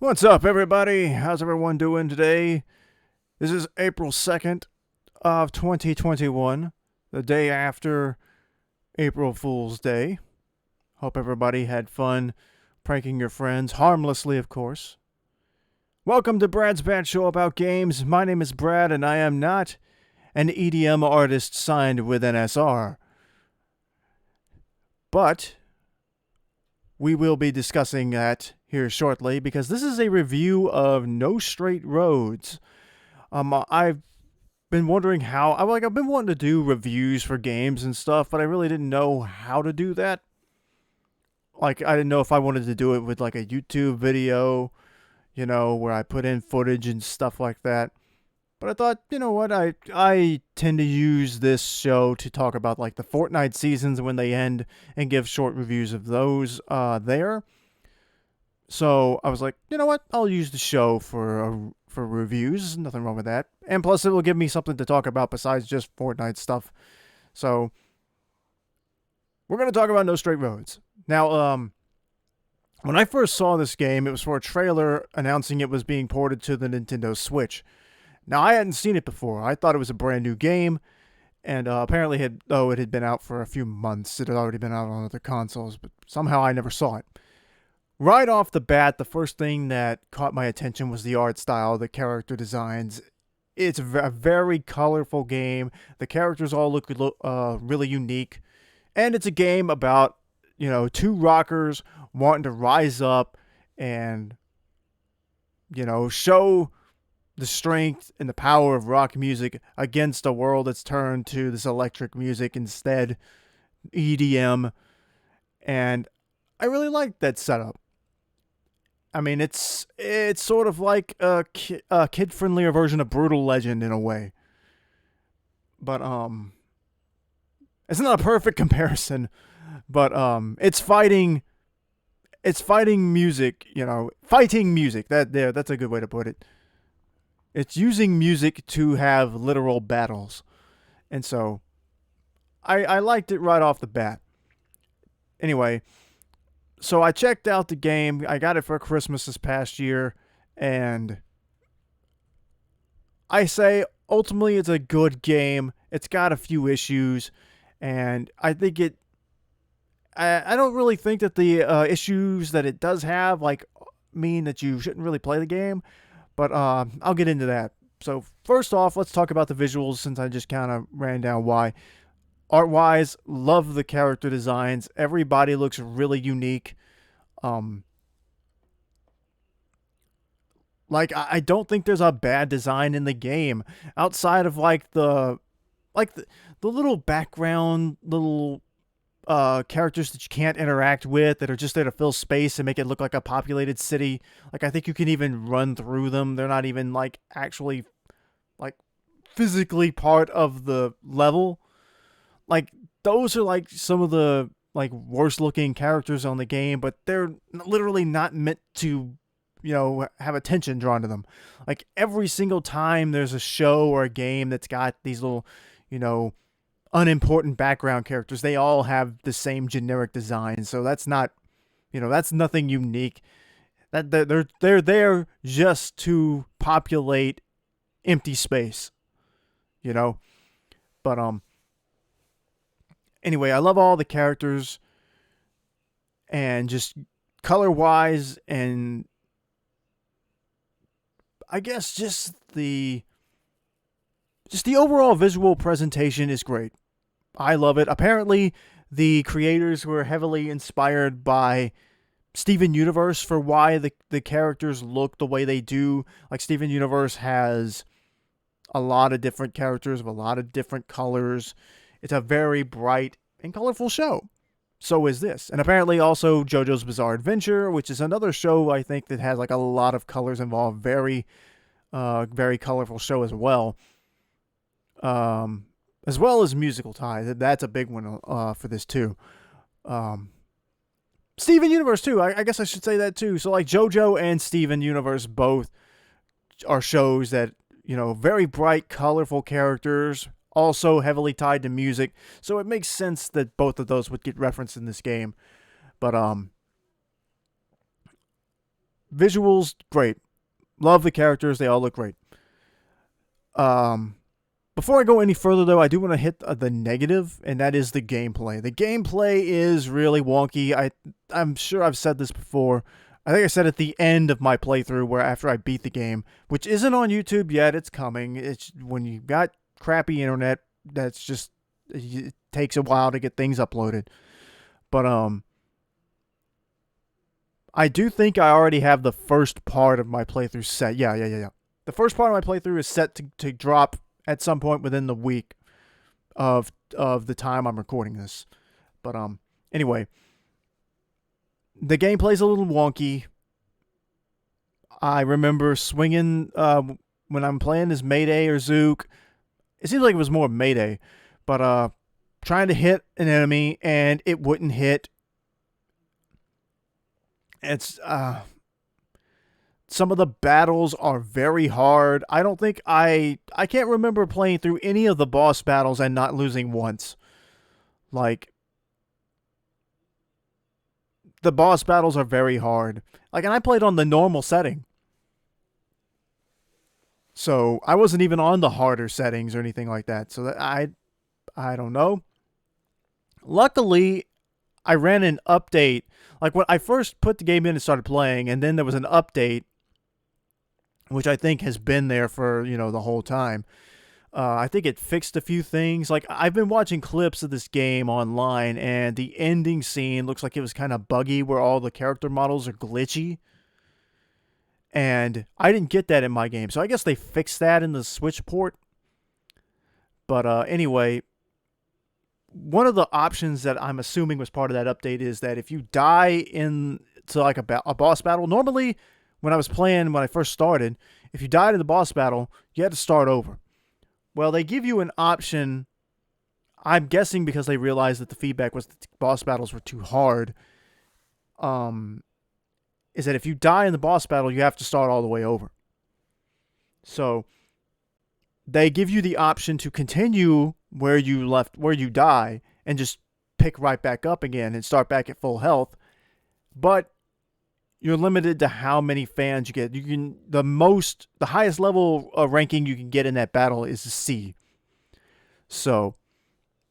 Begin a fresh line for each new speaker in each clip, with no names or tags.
What's up, everybody? How's everyone doing today? This is April 2nd of 2021, the day after April Fool's Day. Hope everybody had fun pranking your friends, harmlessly, of course. Welcome to Brad's Bad Show About Games. My name is Brad, and I am not an EDM artist signed with NSR. But we will be discussing that here shortly because this is a review of No Straight Roads. I've been wondering I've been wanting to do reviews for games and stuff, but I really didn't know how to do that. Like, I didn't know if I wanted to do it with like a YouTube video, where I put in footage and stuff like that. But I thought, you know what, I tend to use this show to talk about like the Fortnite seasons when they end and give short reviews of those there. So I was like, you know what, I'll use the show for reviews. Nothing wrong with that. And plus, it will give me something to talk about besides just Fortnite stuff. So we're going to talk about No Straight Roads. Now, when I first saw this game, it was for a trailer announcing it was being ported to the Nintendo Switch. Now, I hadn't seen it before. I thought it was a brand new game, and apparently, it had been out for a few months. It had already been out on other consoles, but somehow I never saw it. Right off the bat, the first thing that caught my attention was the art style, the character designs. It's a very colorful game. The characters all look really unique, and it's a game about two rockers wanting to rise up and show the strength and the power of rock music against a world that's turned to this electric music instead, EDM. And I really like that setup. I mean, it's sort of like a kid-friendlier version of Brutal Legend in a way. But it's not a perfect comparison, but it's fighting music, fighting music. That's a good way to put it. It's using music to have literal battles. And so I liked it right off the bat. Anyway, so I checked out the game. I got it for Christmas this past year, and I say ultimately it's a good game. It's got a few issues, and I think I don't really think that the issues that it does have mean that you shouldn't really play the game, but I'll get into that. So first off, let's talk about the visuals since I just kind of ran down why. Art-wise, love the character designs. Everybody looks really unique. I don't think there's a bad design in the game outside of the little background little characters that you can't interact with that are just there to fill space and make it look like a populated city. Like, I think you can even run through them. They're not even actually physically part of the level. Those are some of the worst looking characters on the game, but they're literally not meant to have attention drawn to them. Every single time there's a show or a game that's got these little unimportant background characters, they all have the same generic design. So that's not that's nothing unique. That they're there just to populate empty space. But anyway, I love all the characters, and just color-wise, and I guess just the overall visual presentation is great. I love it. Apparently, the creators were heavily inspired by Steven Universe for why the characters look the way they do. Steven Universe has a lot of different characters of a lot of different colors. It's a very bright and colorful show. So is this. And apparently also JoJo's Bizarre Adventure, which is another show I think that has a lot of colors involved. Very, very colorful show as well. As well as musical tie. That's a big one for this too. Steven Universe too. I guess I should say that too. So JoJo and Steven Universe both are shows that, very bright, colorful characters, also heavily tied to music. So it makes sense that both of those would get referenced in this game. But Visuals, great. Love the characters. They all look great. Um, Before I go any further, though, I do want to hit the negative, and that is the gameplay. The gameplay is really wonky. I'm sure I've said this before. I think I said at the end of my playthrough, where after I beat the game, which isn't on YouTube yet, it's coming. It's when you've got crappy internet. That's just it takes a while to get things uploaded. But I do think I already have the first part of my playthrough set. Yeah. The first part of my playthrough is set to drop at some point within the week of the time I'm recording this. But anyway, the gameplay's a little wonky. I remember swinging when I'm playing as Mayday or Zook. It seems like it was more Mayday, but trying to hit an enemy and it wouldn't hit. It's some of the battles are very hard. I don't think I can't remember playing through any of the boss battles and not losing once. Like, the boss battles are very hard. Like, and I played on the normal setting. So, I wasn't even on the harder settings or anything like that. So, I don't know. Luckily, I ran an update. Like, when I first put the game in and started playing, and then there was an update, which I think has been there for, the whole time. I think it fixed a few things. Like, I've been watching clips of this game online, and the ending scene looks like it was kind of buggy, where all the character models are glitchy. And I didn't get that in my game, so I guess they fixed that in the Switch port. But anyway, one of the options that I'm assuming was part of that update is that if you die into like a boss battle, normally when I first started, if you died in the boss battle, you had to start over. Well, they give you an option, I'm guessing because they realized that the feedback was that the boss battles were too hard, is that if you die in the boss battle, you have to start all the way over. So, they give you the option to continue where you die, and just pick right back up again and start back at full health. But you're limited to how many fans you get. The highest level of ranking you can get in that battle is a C. So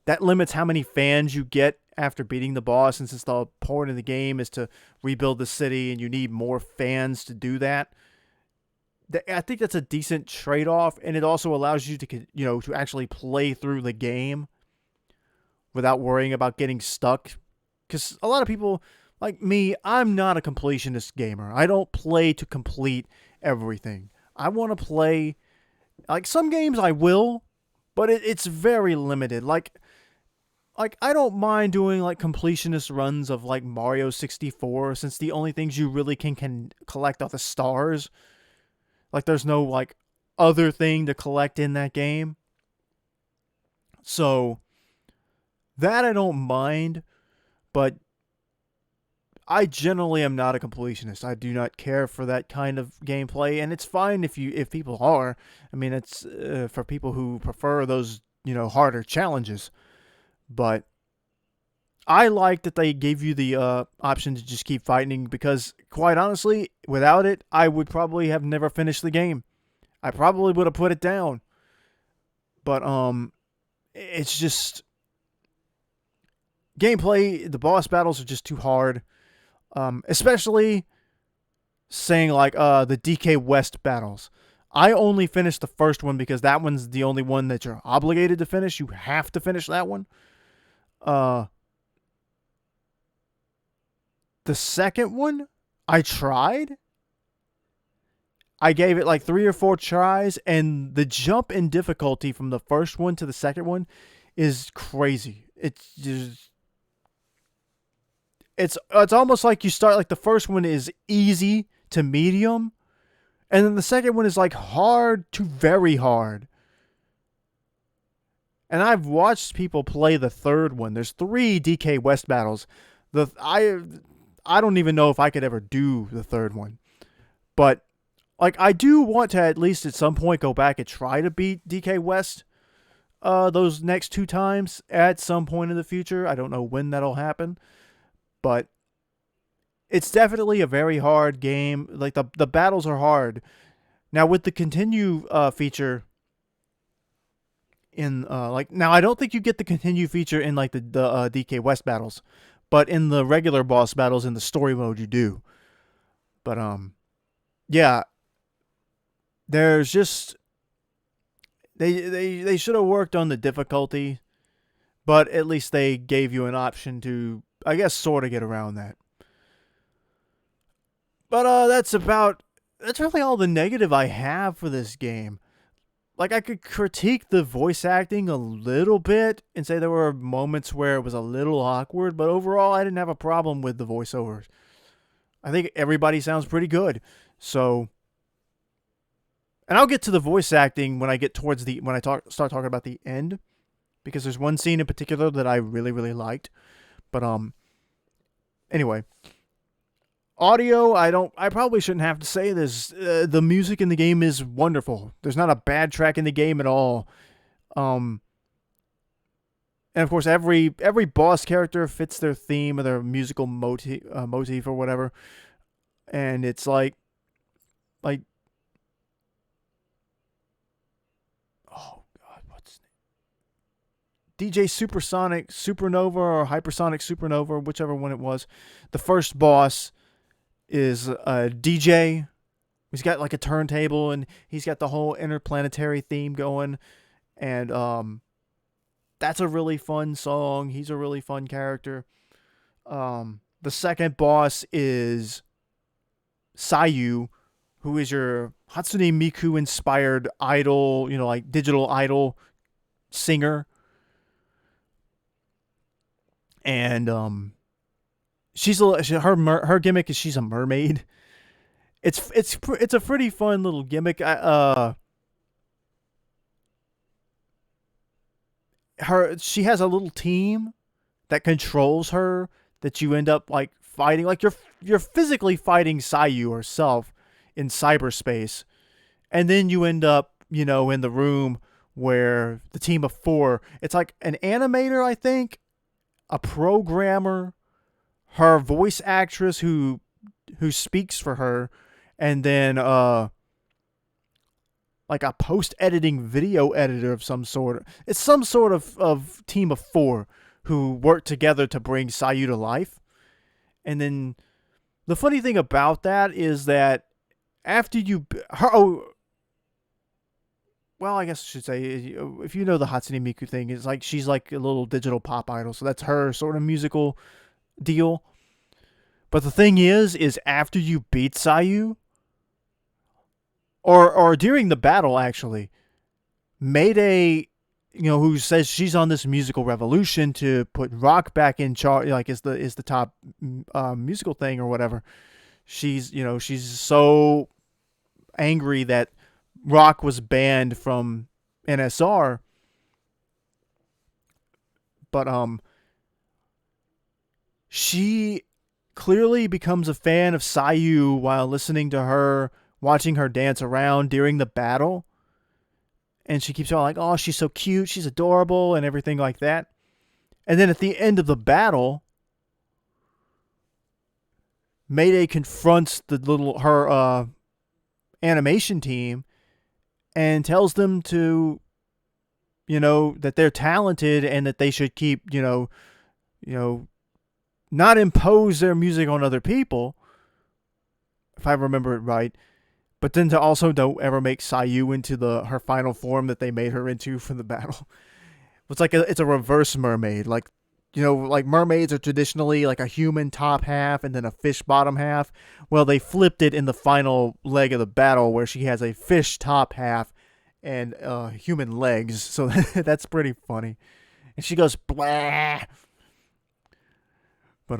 that limits how many fans you get after beating the boss, and since the point of the game is to rebuild the city and you need more fans to do that, I think that's a decent trade-off, and it also allows you to actually play through the game without worrying about getting stuck. Because a lot of people, like me, I'm not a completionist gamer. I don't play to complete everything. I want to play, like, some games I will, but it's very limited. Like I don't mind doing like completionist runs of like Mario 64, since the only things you really can collect are the stars. Like, there's no like other thing to collect in that game. So that I don't mind, but I generally am not a completionist. I do not care for that kind of gameplay, and it's fine if people are. I mean, it's for people who prefer those, harder challenges. But I like that they gave you the option to just keep fighting, because, quite honestly, without it, I would probably have never finished the game. I probably would have put it down. But it's just gameplay. The boss battles are just too hard. Especially saying like the DK West battles. I only finished the first one because that one's the only one that you're obligated to finish. You have to finish that one. The second one, I tried. I gave it like 3 or 4 tries, and the jump in difficulty from the first one to the second one is crazy. It's just, it's almost like you start, like, the first one is easy to medium, and then the second one is like hard to very hard. And I've watched people play the third one. There's 3 DK West battles. I don't even know if I could ever do the third one. But, like, I do want to at least at some point go back and try to beat DK West those next 2 times at some point in the future. I don't know when that'll happen. But It's definitely a very hard game. Like the battles are hard. Now with the continue feature in like now I don't think you get the continue feature in like the DK West battles, but in the regular boss battles in the story mode you do. But yeah, there's just they should have worked on the difficulty, but at least they gave you an option to, I guess, sort of get around that. But that's really all the negative I have for this game. Like I could critique the voice acting a little bit and say there were moments where it was a little awkward, but overall I didn't have a problem with the voiceovers. I think everybody sounds pretty good. So, and I'll get to the voice acting when I get towards the when I start talking about the end, because there's one scene in particular that I really liked. But anyway, audio, I probably shouldn't have to say this. The music in the game is wonderful. There's not a bad track in the game at all. Um, and of course, every boss character fits their theme or their musical motif or whatever. And it's like oh god, what's DJ Supersonic Supernova or Hypersonic Supernova, whichever one it was. The first boss is a DJ. He's got like a turntable and he's got the whole interplanetary theme going, and that's a really fun song. He's a really fun character. The second boss is Sayu, who is your Hatsune Miku inspired idol, like digital idol singer. And her gimmick is she's a mermaid. It's a pretty fun little gimmick. She has a little team that controls her, that you end up like fighting. Like you're physically fighting Sayu herself in cyberspace, and then you end up in the room where the team of four. It's like an animator, I think, a programmer, her voice actress who speaks for her, and then like a post editing video editor of some sort. It's some sort of team of four who work together to bring Sayu to life. And then the funny thing about that is that after well, I guess I should say, if you know the Hatsune Miku thing, it's like she's like a little digital pop idol, so that's her sort of musical deal. But the thing is after you beat Sayu, or during the battle, actually, Mayday, who says she's on this musical revolution to put rock back in charge, like is the top musical thing or whatever. She's so angry that rock was banned from NSR, but she clearly becomes a fan of Sayu while listening to her, watching her dance around during the battle. And she keeps on like, oh, she's so cute, she's adorable, and everything like that. And then at the end of the battle, Mayday confronts her animation team and tells them to, that they're talented and that they should keep, not impose their music on other people, if I remember it right, but then to also don't ever make Sayu into her final form that they made her into for the battle. It's a reverse mermaid. Like mermaids are traditionally like a human top half and then a fish bottom half. Well, they flipped it in the final leg of the battle where she has a fish top half and human legs. So that's pretty funny. And she goes blah. But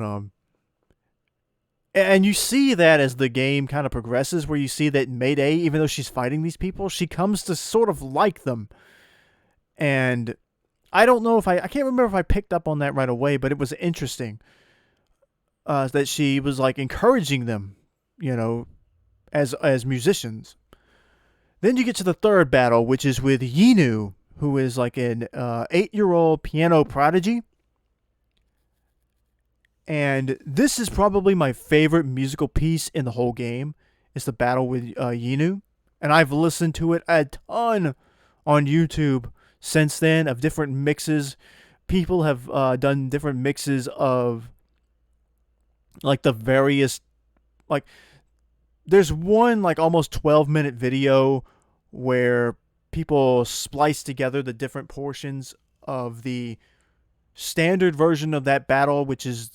and you see that as the game kind of progresses, where you see that Mayday, even though she's fighting these people, she comes to sort of like them. And I don't know if I can't remember if I picked up on that right away, but it was interesting that she was like encouraging them, as musicians. Then you get to the third battle, which is with Yinu, who is like an 8-year-old piano prodigy. And this is probably my favorite musical piece in the whole game. It's the battle with Yinu. And I've listened to it a ton on YouTube since then of different mixes. People have done different mixes of like the various, like, there's one like almost 12-minute video where people splice together the different portions of the standard version of that battle, which is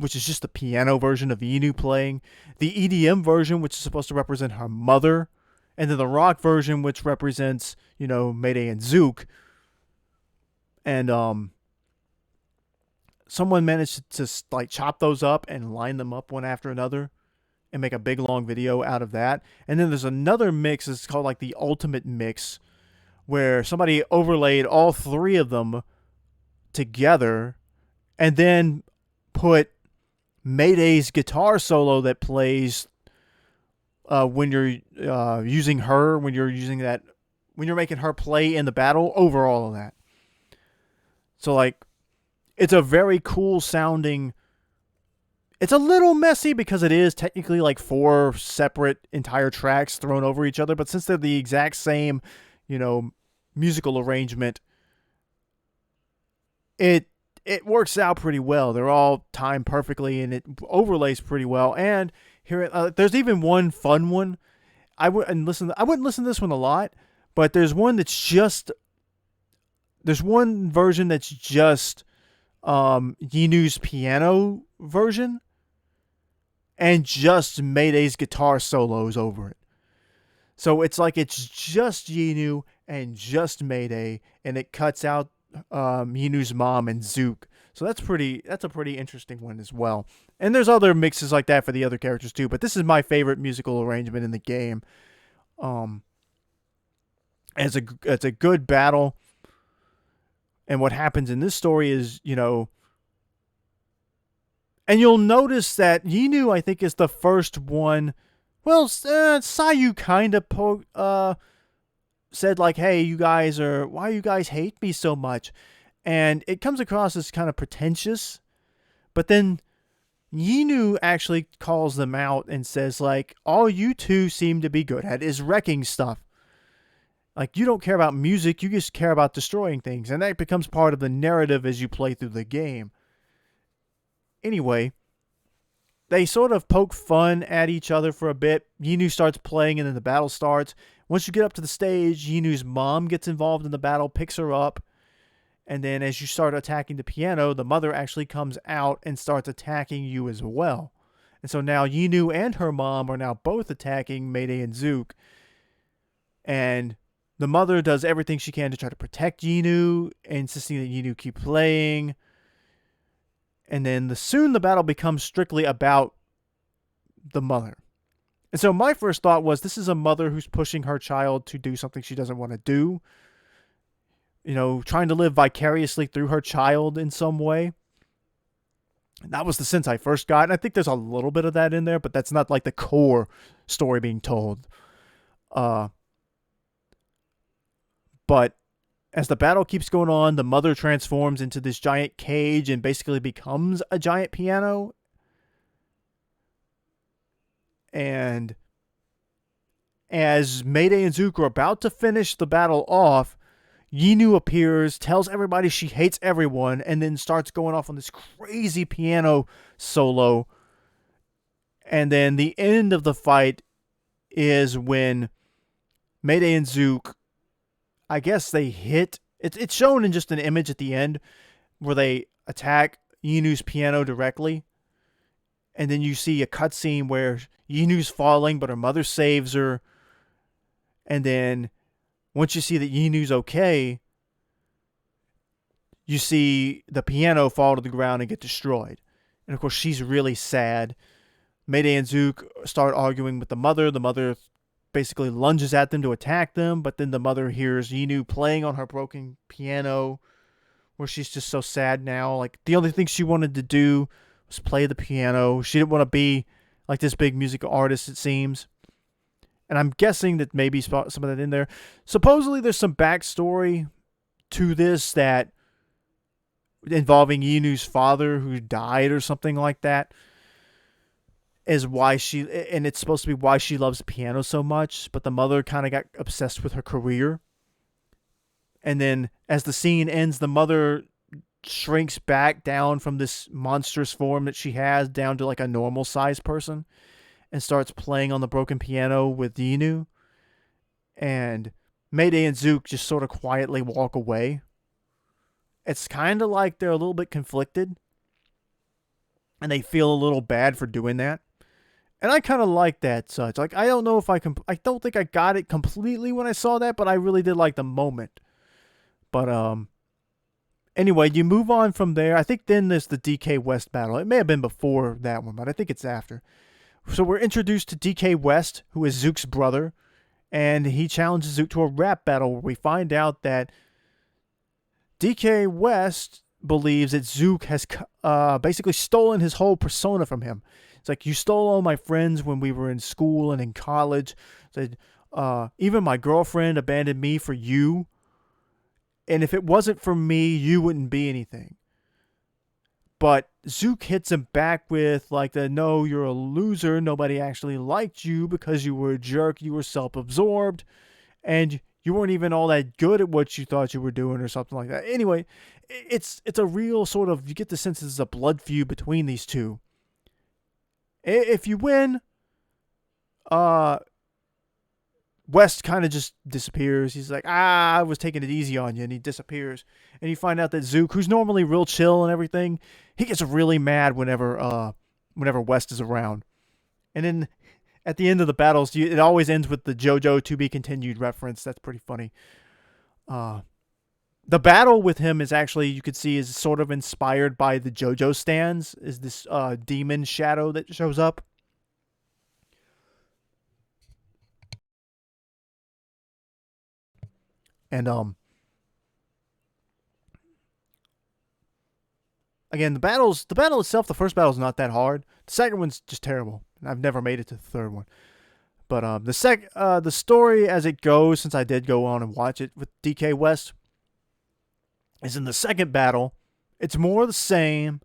just the piano version of Inu playing, the EDM version, which is supposed to represent her mother, and then the rock version, which represents, Mayday and Zook. And someone managed to like chop those up and line them up one after another and make a big long video out of that. And then there's another mix, it's called like the ultimate mix, where somebody overlaid all three of them together and then put Mayday's guitar solo that plays when you're using her, when you're making her play in the battle, over all of that. So like, it's a very cool sounding. It's a little messy because it is technically like 4 separate entire tracks thrown over each other, but since they're the exact same, musical arrangement, it works out pretty well. They're all timed perfectly, and it overlays pretty well. And here, there's even one fun one. I wouldn't listen to this one a lot, but there's one version that's just Yinu's piano version and just Mayday's guitar solos over it. So it's like it's just Yinu and just Mayday, and it cuts out Yinu's mom and Zook. So that's a pretty interesting one as well. And there's other mixes like that for the other characters too, but this is my favorite musical arrangement in the game. It's a good battle. And what happens in this story is, and you'll notice that Yinu, I think, is the first one. Well, Sayu kind of said like, "Hey, why you guys hate me so much?" And it comes across as kind of pretentious. But then Yinu actually calls them out and says like, "All you two seem to be good at is wrecking stuff. Like, you don't care about music, you just care about destroying things." And that becomes part of the narrative as you play through the game. Anyway, they sort of poke fun at each other for a bit. Yinu starts playing and then the battle starts. Once you get up to the stage, Yinu's mom gets involved in the battle, picks her up. And then as you start attacking the piano, the mother actually comes out and starts attacking you as well. And so now Yinu and her mom are now both attacking Mayday and Zook. And the mother does everything she can to try to protect Yinu, insisting that Yinu keep playing. And then soon the battle becomes strictly about the mother. And so my first thought was, this is a mother who's pushing her child to do something she doesn't want to do. Trying to live vicariously through her child in some way. And that was the sense I first got. And I think there's a little bit of that in there, but that's not like the core story being told. But as the battle keeps going on, the mother transforms into this giant cage and basically becomes a giant piano. And as Mayday and Zook are about to finish the battle off, Yinu appears, tells everybody she hates everyone, and then starts going off on this crazy piano solo. And then the end of the fight is when Mayday and Zook, I guess they hit. It's shown in just an image at the end where they attack Yinu's piano directly. And then you see a cutscene where Yinu's falling, but her mother saves her. And then once you see that Yinu's okay, you see the piano fall to the ground and get destroyed. And of course, she's really sad. Mayday and Zook start arguing with the mother. The mother basically lunges at them to attack them, but then the mother hears Yinu playing on her broken piano, where she's just so sad now. Like, the only thing she wanted to do was play the piano. She didn't want to be like this big music artist, it seems. And I'm guessing that maybe some of that in there. Supposedly there's some backstory to this, that involving Yinu's father who died or something like that, is why and it's supposed to be why she loves piano so much, but the mother kind of got obsessed with her career. And then as the scene ends, the mother shrinks back down from this monstrous form that she has down to like a normal sized person and starts playing on the broken piano with Yinu. And Mayday and Zook just sort of quietly walk away. It's kind of like they're a little bit conflicted and they feel a little bad for doing that. And I kind of like that such. Like, I don't know if I don't think I got it completely when I saw that, but I really did like the moment. But, anyway, you move on from there. I think then there's the DK West battle. It may have been before that one, but I think it's after. So we're introduced to DK West, who is Zook's brother, and he challenges Zook to a rap battle where we find out that DK West believes that Zook has basically stolen his whole persona from him. It's like, you stole all my friends when we were in school and in college. Said, even my girlfriend abandoned me for you. And if it wasn't for me, you wouldn't be anything. But Zook hits him back with like no, you're a loser. Nobody actually liked you because you were a jerk. You were self-absorbed. And you weren't even all that good at what you thought you were doing or something like that. Anyway, it's a real sort of, you get the sense there's a blood feud between these two. If you win, West kind of just disappears. He's like, I was taking it easy on you, and he disappears. And you find out that Zook, who's normally real chill and everything, he gets really mad whenever West is around. And then at the end of the battles, it always ends with the JoJo to be continued reference. That's pretty funny. The battle with him is actually, you could see, is sort of inspired by the JoJo stands. Is this demon shadow that shows up. And again, the battle itself, the first battle is not that hard. The second one's just terrible. I've never made it to the third one. But the story as it goes, since I did go on and watch it with DK West, is in the second battle, it's more the same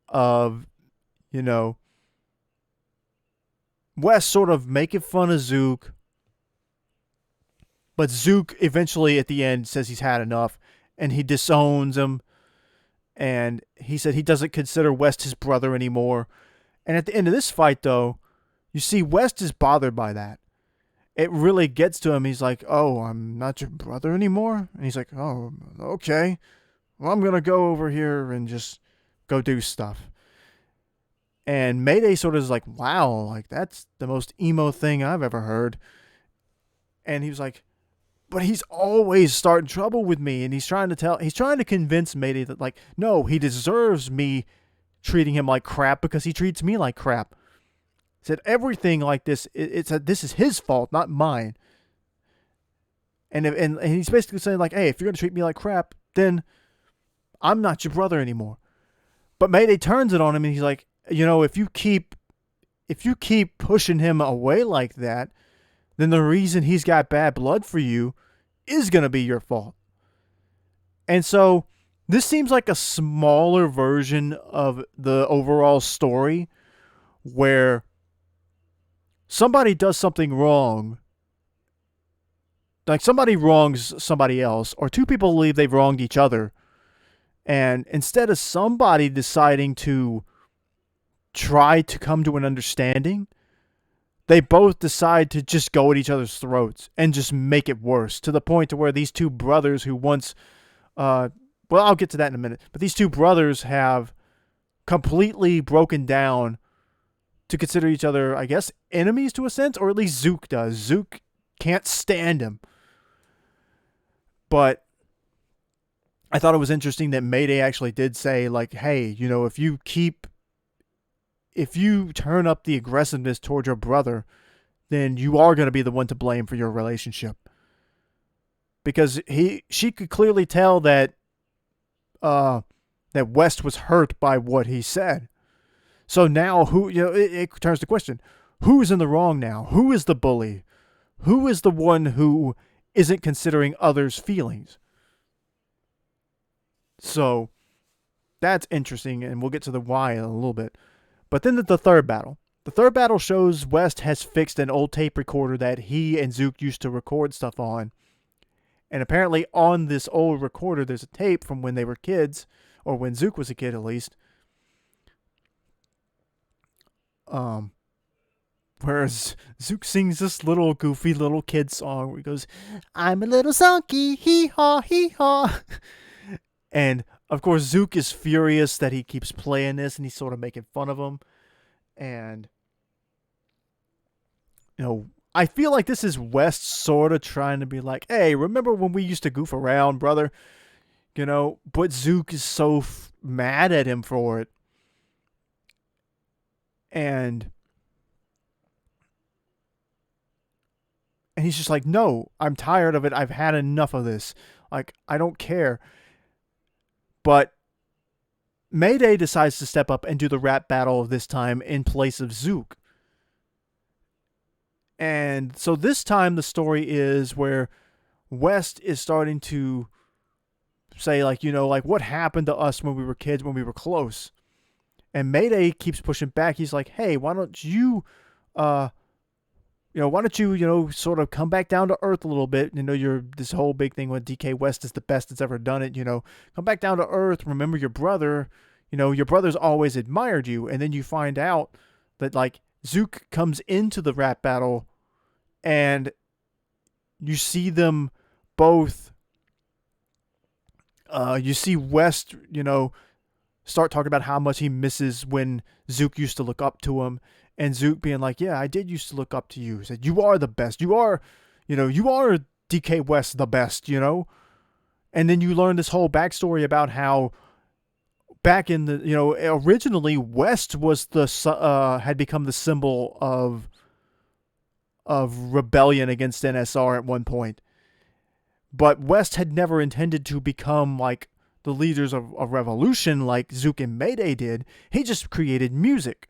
of, West sort of making fun of Zook, but Zook eventually at the end says he's had enough and he disowns him, and he said he doesn't consider West his brother anymore. And at the end of this fight, though, you see West is bothered by that. It really gets to him. He's like, oh, I'm not your brother anymore? And he's like, oh, okay. Well, I'm going to go over here and just go do stuff. And Mayday sort of is like, wow, like that's the most emo thing I've ever heard. And he was like, but he's always starting trouble with me. And he's trying to convince Mayday that, like, no, he deserves me treating him like crap because he treats me like crap. He said everything like this, this is his fault, not mine. And he's basically saying like, hey, if you're going to treat me like crap, then I'm not your brother anymore. But Mayday turns it on him and he's like, if you keep pushing him away like that, then the reason he's got bad blood for you is going to be your fault. And so this seems like a smaller version of the overall story where somebody does something wrong, like somebody wrongs somebody else, or two people believe they've wronged each other, and instead of somebody deciding to try to come to an understanding, they both decide to just go at each other's throats and just make it worse, to the point to where these two brothers who once, well, I'll get to that in a minute, but these two brothers have completely broken down to consider each other, I guess, enemies to a sense, or at least Zook does. Zook can't stand him. But I thought it was interesting that Mayday actually did say, like, hey, if you turn up the aggressiveness towards your brother, then you are going to be the one to blame for your relationship. Because she could clearly tell that that West was hurt by what he said. So now it turns to question, who is in the wrong now? Who is the bully? Who is the one who isn't considering others' feelings? So that's interesting, and we'll get to the why in a little bit. But then the third battle. The third battle shows West has fixed an old tape recorder that he and Zook used to record stuff on. And apparently on this old recorder, there's a tape from when they were kids, or when Zook was a kid at least. Um, Whereas Zook sings this little goofy little kid song where he goes, "I'm a little sonky, hee haw, hee haw." And of course, Zook is furious that he keeps playing this, and he's sort of making fun of him. And, I feel like this is West sort of trying to be like, hey, remember when we used to goof around, brother? But Zook is so mad at him for it. And he's just like, no, I'm tired of it. I've had enough of this. Like, I don't care. But Mayday decides to step up and do the rap battle this time in place of Zook. And so this time the story is where West is starting to say, like, what happened to us when we were kids, when we were close. And Mayday keeps pushing back. He's like, hey, why don't you sort of come back down to earth a little bit. You're this whole big thing with DK West is the best that's ever done it. Come back down to earth. Remember your brother. Your brother's always admired you. And then you find out that, like, Zook comes into the rap battle and you see them both. You see West, start talking about how much he misses when Zook used to look up to him. And Zook being like, yeah, I did used to look up to you. He said, you are the best. You are DK West the best, And then you learn this whole backstory about how back in the, originally West was had become the symbol of rebellion against NSR at one point. But West had never intended to become like the leaders of a revolution like Zook and Mayday did. He just created music.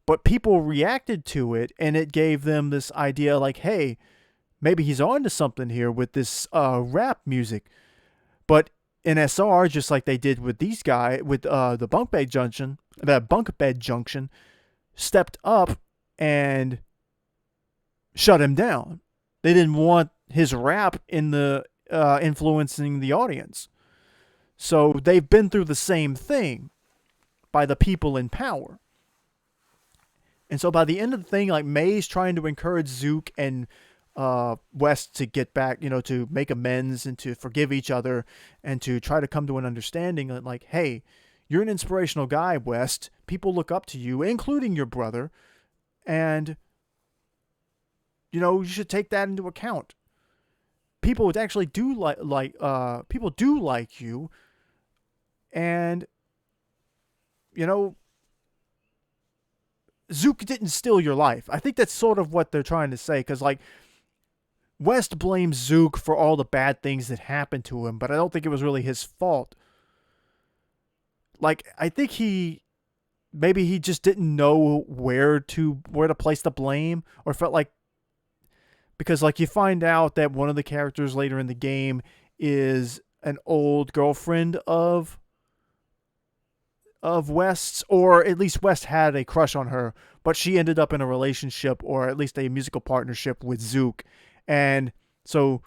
But people reacted to it, and it gave them this idea like, hey, maybe he's on to something here with this rap music. But NSR, just like they did with these guys, with the Bunk Bed Junction, stepped up and shut him down. They didn't want his rap in the influencing the audience. So they've been through the same thing by the people in power. And so by the end of the thing, like, May's trying to encourage Zook and West to get back, to make amends and to forgive each other and to try to come to an understanding that, like, hey, you're an inspirational guy, West. People look up to you, including your brother. And, you should take that into account. People actually do people do like you. And, Zook didn't steal your life. I think that's sort of what they're trying to say, because, like, West blames Zook for all the bad things that happened to him, but I don't think it was really his fault. Like, I think maybe he just didn't know where to place the blame, or felt like, because, like, you find out that one of the characters later in the game is an old girlfriend of West's, or at least West had a crush on her, but she ended up in a relationship, or at least a musical partnership, with Zook. And so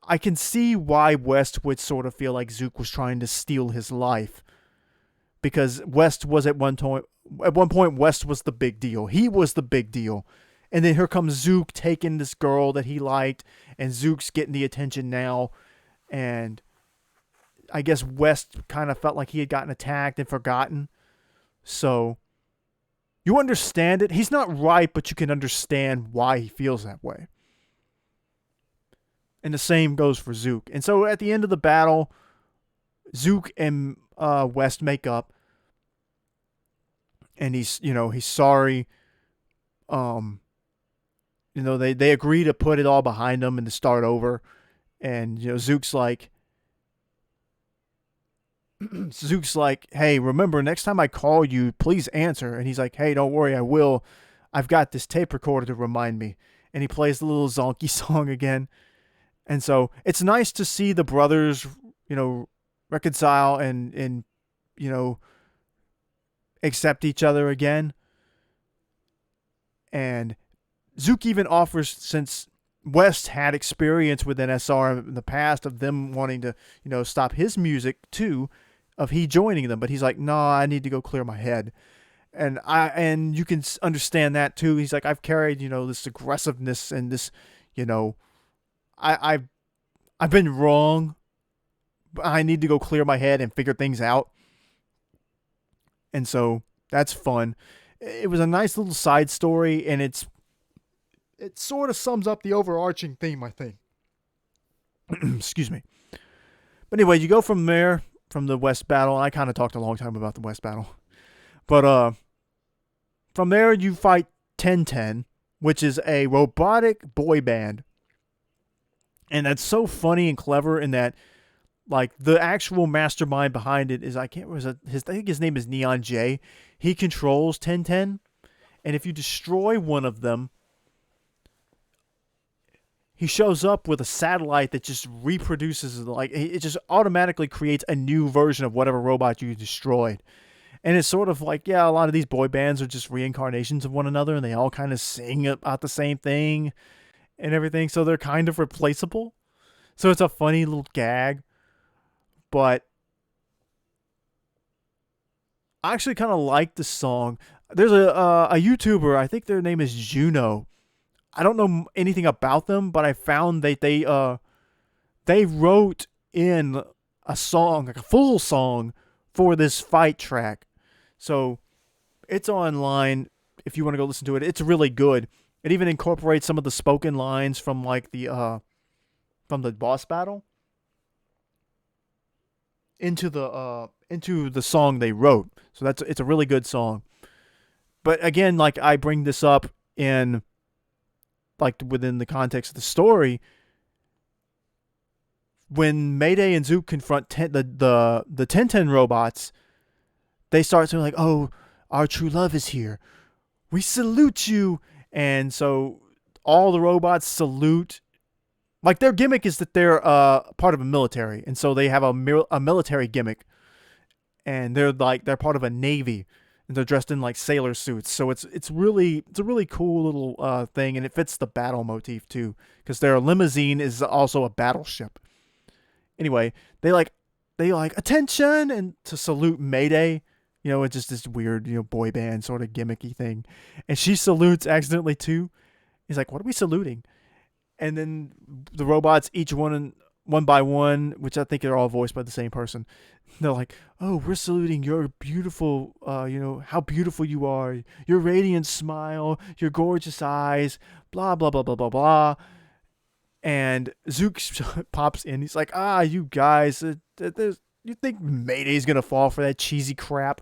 I can see why West would sort of feel like Zook was trying to steal his life, because West was at one point, West was the big deal. He was the big deal. And then here comes Zook taking this girl that he liked, and Zook's getting the attention now. And I guess West kind of felt like he had gotten attacked and forgotten. So you understand it. He's not right, but you can understand why he feels that way. And the same goes for Zook. And so at the end of the battle, Zook and West make up. And he's sorry. They agree to put it all behind them and to start over. And, Zook's like, hey, remember, next time I call you, please answer. And he's like, hey, don't worry, I will. I've got this tape recorder to remind me. And he plays the little zonky song again. And so it's nice to see the brothers, reconcile and you know accept each other again. And Zook even offers, since West had experience with NSR in the past of them wanting to, stop his music too, of he joining them, but he's like, no, I need to go clear my head. And you can understand that too. He's like, I've carried, this aggressiveness and this, you know, I've been wrong. But I need to go clear my head and figure things out. And so that's fun. It was a nice little side story, and it sort of sums up the overarching theme, I think. Excuse me. But anyway, you go from there, from the West battle. And I kind of talked a long time about the West battle. But from there, you fight 1010, which is a robotic boy band. And that's so funny and clever in that, like, the actual mastermind behind it is, I think his name is Neon J. He controls 1010. And if you destroy one of them, he shows up with a satellite that just reproduces, like, it just automatically creates a new version of whatever robot you destroyed. And it's sort of like, yeah, a lot of these boy bands are just reincarnations of one another, and they all kind of sing about the same thing and everything, so they're kind of replaceable. So it's a funny little gag. But I actually kind of like the song. There's a YouTuber, I think their name is Juno. I don't know anything about them, but I found that they wrote in a song, like a full song, for this fight track. So it's online if you want to go listen to it. It's really good. It even incorporates some of the spoken lines from like the boss battle into the song they wrote. So it's a really good song. But again, like, I bring this up in, like, within the context of the story. When Mayday and Zook confront the 1010 robots, they start saying like, "Oh, our true love is here. We salute you." And so all the robots salute. Like, their gimmick is that they're part of a military, and so they have a military gimmick, and they're part of a navy, and they're dressed in like sailor suits. So it's a really cool little thing, and it fits the battle motif too, because their limousine is also a battleship. Anyway, they like attention and to salute Mayday. It's just this weird, boy band sort of gimmicky thing, and she salutes accidentally too. He's like, "What are we saluting?" And then the robots, each one by one, which I think are all voiced by the same person, they're like, "Oh, we're saluting your beautiful, how beautiful you are, your radiant smile, your gorgeous eyes, blah, blah, blah, blah, blah, blah." And Zook pops in. He's like, "You guys, you think Mayday's going to fall for that cheesy crap?"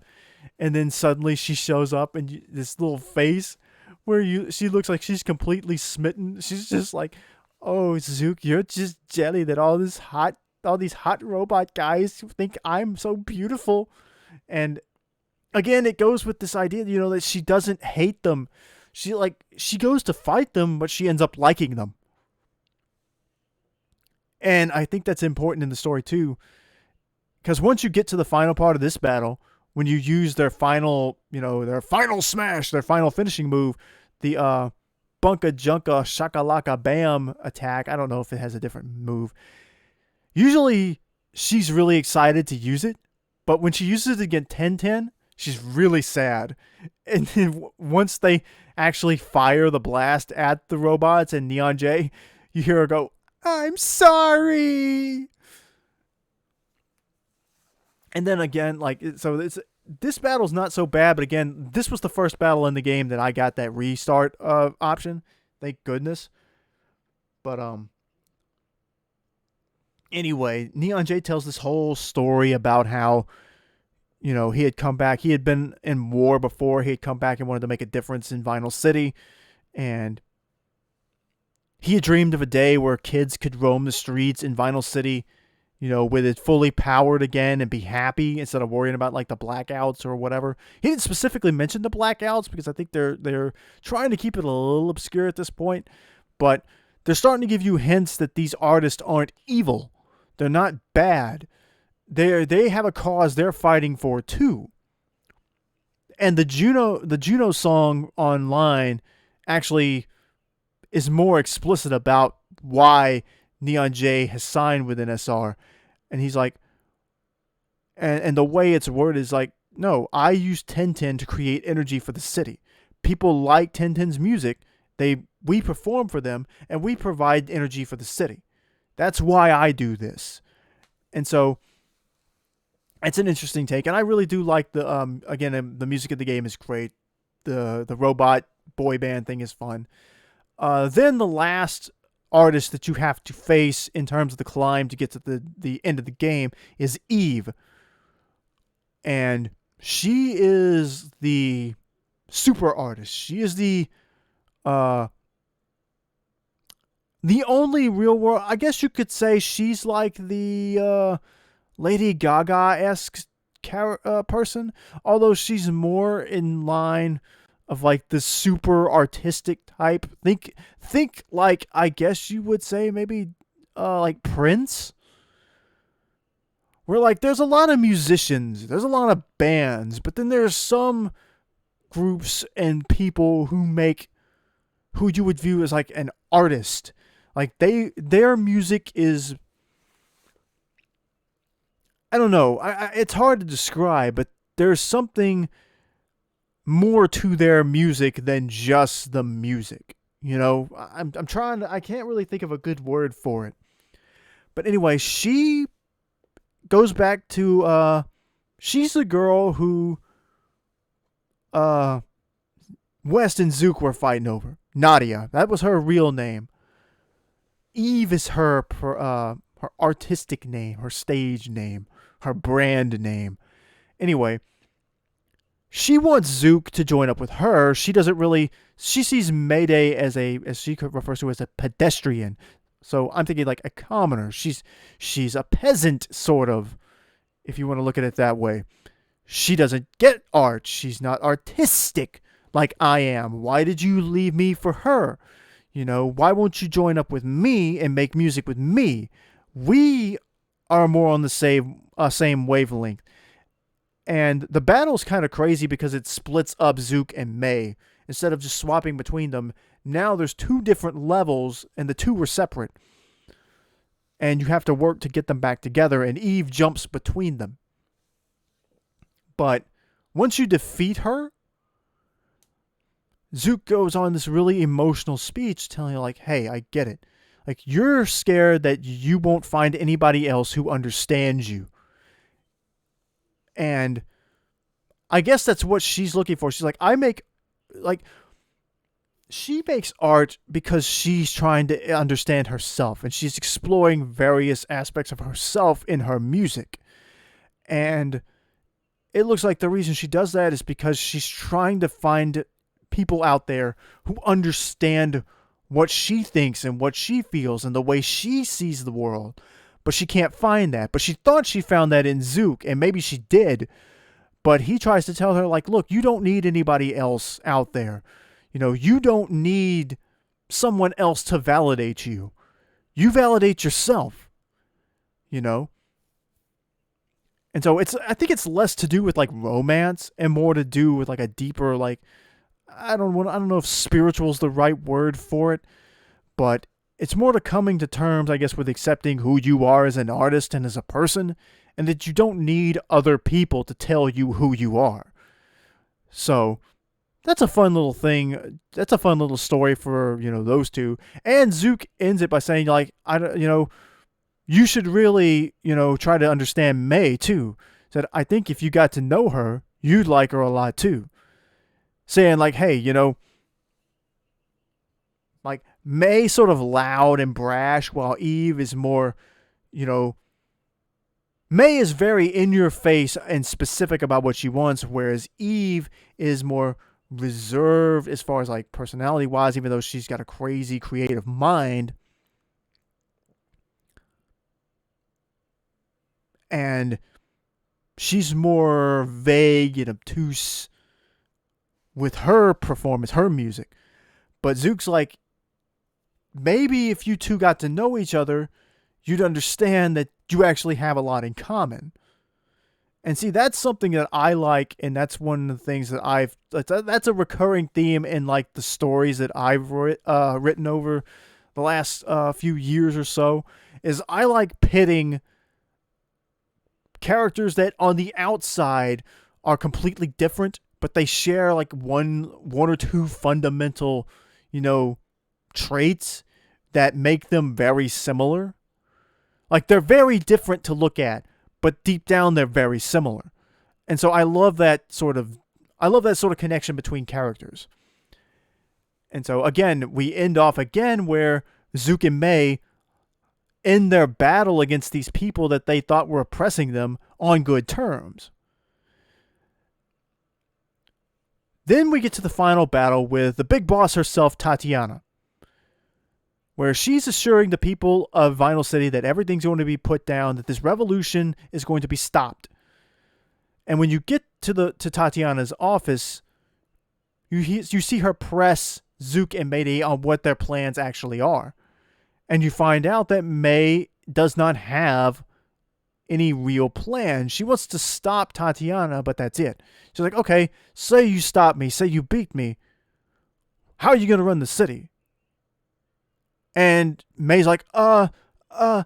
And then suddenly she shows up, and this little face where she looks like she's completely smitten. She's just like, "Oh, Zook, you're just jelly that all these hot robot guys think I'm so beautiful." And again, it goes with this idea, that she doesn't hate them. She goes to fight them, but she ends up liking them. And I think that's important in the story too, because once you get to the final part of this battle, when you use their final smash, their final finishing move, the Bunka, Junka, Shakalaka, Bam attack. I don't know if it has a different move. Usually, she's really excited to use it, but when she uses it against 1010, she's really sad. And then once they actually fire the blast at the robots and Neon J, you hear her go, "I'm sorry." And then again, this battle's not so bad, but again, this was the first battle in the game that I got that restart option. Thank goodness. But anyway, Neon J tells this whole story about how, he had come back. He had been in war before. He had come back and wanted to make a difference in Vinyl City. And he had dreamed of a day where kids could roam the streets in Vinyl City, with it fully powered again and be happy instead of worrying about like the blackouts or whatever. He didn't specifically mention the blackouts because I think they're trying to keep it a little obscure at this point, but they're starting to give you hints that these artists aren't evil. They're not bad. they have a cause they're fighting for too. And the Juno song online actually is more explicit about why Neon J has signed with NSR. And he's like, and the way it's worded is like, no, I use 1010 to create energy for the city. People like 1010's music. We perform for them and we provide energy for the city. That's why I do this. And so it's an interesting take, and I really do like the music of the game is great. The robot boy band thing is fun. Then the last artist that you have to face in terms of the climb to get to the end of the game is Eve. And she is the super artist. She is uh the only real world, I guess you could say she's like the Lady Gaga-esque person, although she's more in line of like the super artistic type. Think like, I guess you would say maybe like Prince, where like there's a lot of musicians, there's a lot of bands, but then there's some groups and people who you would view as like an artist. Like their music is, I don't know. It's hard to describe, but there's something more to their music than just the music. You know, I'm trying to, I can't really think of a good word for it. But anyway, she goes back to she's the girl who West and Zook were fighting over. Nadia, that was her real name. Eve is her artistic name, her stage name, her brand name. Anyway, she wants Zook to join up with her. She doesn't really. She sees Mayday as she refers to as a pedestrian. So I'm thinking like a commoner. She's a peasant, sort of, if you want to look at it that way. She doesn't get art. She's not artistic like I am. Why did you leave me for her? You know, why won't you join up with me and make music with me? We are more on the same wavelength. And the battle's kind of crazy because it splits up Zook and May. Instead of just swapping between them, now there's two different levels, and the two were separate. And you have to work to get them back together, and Eve jumps between them. But once you defeat her, Zook goes on this really emotional speech telling you, like, hey, I get it. Like, you're scared that you won't find anybody else who understands you. And I guess that's what she's looking for. She's like, she makes art because she's trying to understand herself, and she's exploring various aspects of herself in her music. And it looks like the reason she does that is because she's trying to find people out there who understand what she thinks and what she feels and the way she sees the world. But she can't find that. But she thought she found that in Zook, and maybe she did. But he tries to tell her, like, look, you don't need anybody else out there. You know, you don't need someone else to validate you. You validate yourself. You know? And so I think it's less to do with like romance and more to do with like a deeper, like, I don't know if spiritual is the right word for it, but it's more to coming to terms, I guess, with accepting who you are as an artist and as a person, and that you don't need other people to tell you who you are. So that's a fun little thing. That's a fun little story for, you know, those two. And Zook ends it by saying, like, you should really, you know, try to understand May too. Said, I think if you got to know her, you'd like her a lot too. Saying like, hey, you know, like May sort of loud and brash, while Eve is more, you know, May is very in your face and specific about what she wants, whereas Eve is more reserved as far as like personality wise, even though she's got a crazy creative mind. And she's more vague and obtuse with her performance, her music. But Zook's like, maybe if you two got to know each other, you'd understand that you actually have a lot in common. And see, that's something that I like, and that's one of the things that that's a recurring theme in like the stories that I've written over the last few years or so, is I like pitting characters that on the outside are completely different, but they share like one or two fundamental, traits that make them very similar. Like they're very different to look at, but deep down they're very similar. And so I love that sort of connection between characters. And so again, we end off again where Zook and Mei end their battle against these people that they thought were oppressing them on good terms. Then we get to the final battle with the big boss herself, Tatiana, where she's assuring the people of Vinyl City that everything's going to be put down, that this revolution is going to be stopped. And when you get to Tatiana's office, you see her press Zook and Mayday on what their plans actually are. And you find out that Mei does not have any real plan. She wants to stop Tatiana, but that's it. She's like, okay, say you stop me, say you beat me. How are you going to run the city? And May's like, I'm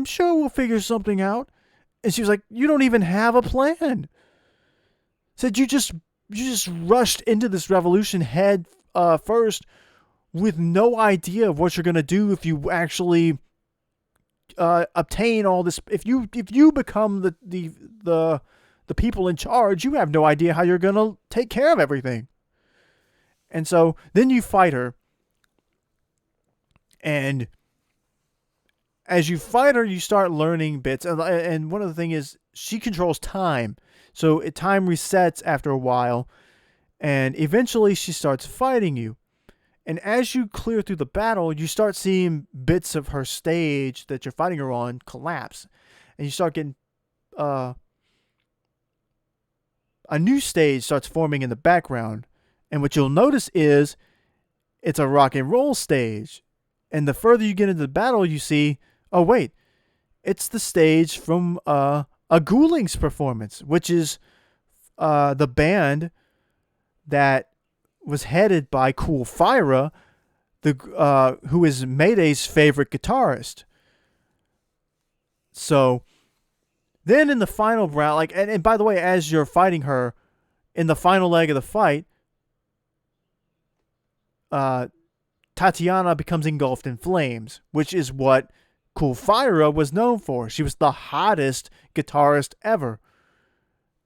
sure we'll figure something out. And she was like, you don't even have a plan. Said you just rushed into this revolution head first with no idea of what you're going to do if you actually obtain all this. If you become the people in charge, you have no idea how you're going to take care of everything. And so then you fight her. And as you fight her, you start learning bits. And one of the things is she controls time. So time resets after a while. And eventually she starts fighting you. And as you clear through the battle, you start seeing bits of her stage that you're fighting her on collapse. And you start getting... a new stage starts forming in the background. And what you'll notice is it's a rock and roll stage. And the further you get into the battle, you see, oh wait, it's the stage from a Ghouling's performance, which is the band that was headed by Cool Fyra, who is Mayday's favorite guitarist. So then in the final round, and by the way, as you're fighting her, in the final leg of the fight, Tatiana becomes engulfed in flames, which is what Cool Fyra was known for. She was the hottest guitarist ever.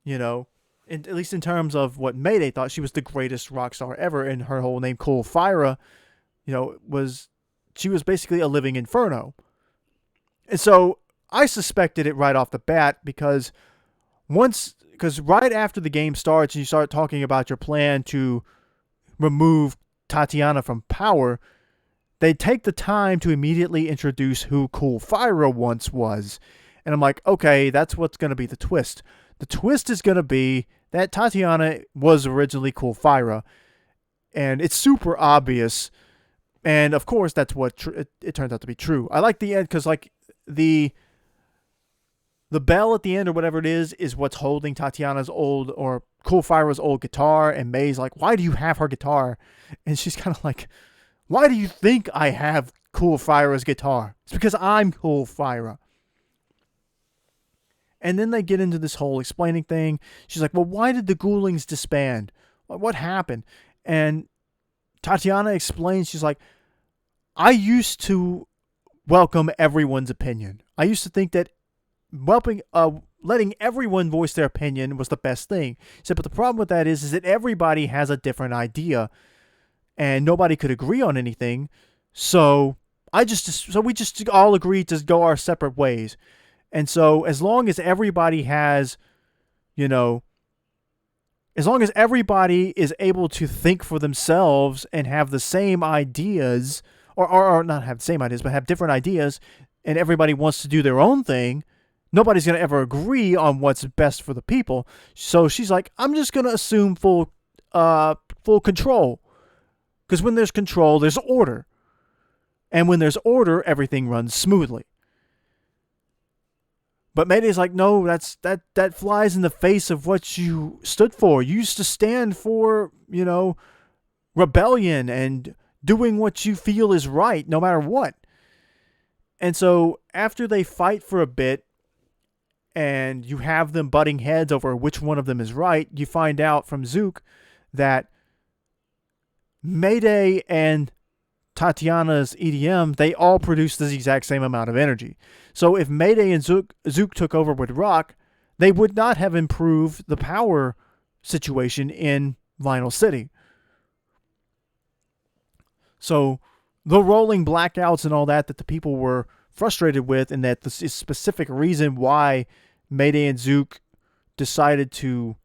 At least in terms of what Mayday thought, she was the greatest rock star ever, and her whole name, Cool Fyra, she was basically a living inferno. And so I suspected it right off the bat because right after the game starts and you start talking about your plan to remove Tatiana from power, they take the time to immediately introduce who Cool Fyra once was. And I'm like, okay, that's what's going to be the twist. The twist is going to be that Tatiana was originally Cool Fyra. And it's super obvious. And of course, that's what it turns out to be true. I like the end because the bell at the end or whatever it is what's holding Tatiana's old or Cool Fyra's old guitar. And May's like, why do you have her guitar? And she's kind of like, why do you think I have Cool Fyra's guitar? It's because I'm Cool Fyra. And then they get into this whole explaining thing. She's like, well, why did the Ghoulings disband? What happened? And Tatiana explains, she's like, I used to welcome everyone's opinion. I used to think that letting everyone voice their opinion was the best thing. She said, but the problem with that is that everybody has a different idea and nobody could agree on anything. So we just all agreed to go our separate ways. And so as long as everybody has, as long as everybody is able to think for themselves and have the same ideas, or not have the same ideas, but have different ideas, and everybody wants to do their own thing, nobody's going to ever agree on what's best for the people. So she's like, I'm just going to assume full control. Because when there's control, there's order. And when there's order, everything runs smoothly. But Mayday's like, no, that flies in the face of what you stood for. You used to stand for, rebellion and doing what you feel is right, no matter what. And so after they fight for a bit, and you have them butting heads over which one of them is right, you find out from Zook that Mayday and Tatiana's EDM, they all produce the exact same amount of energy. So if Mayday and Zook took over with rock, they would not have improved the power situation in Vinyl City. So the rolling blackouts and all that the people were frustrated with, and that the specific reason why Mayday and Zook decided to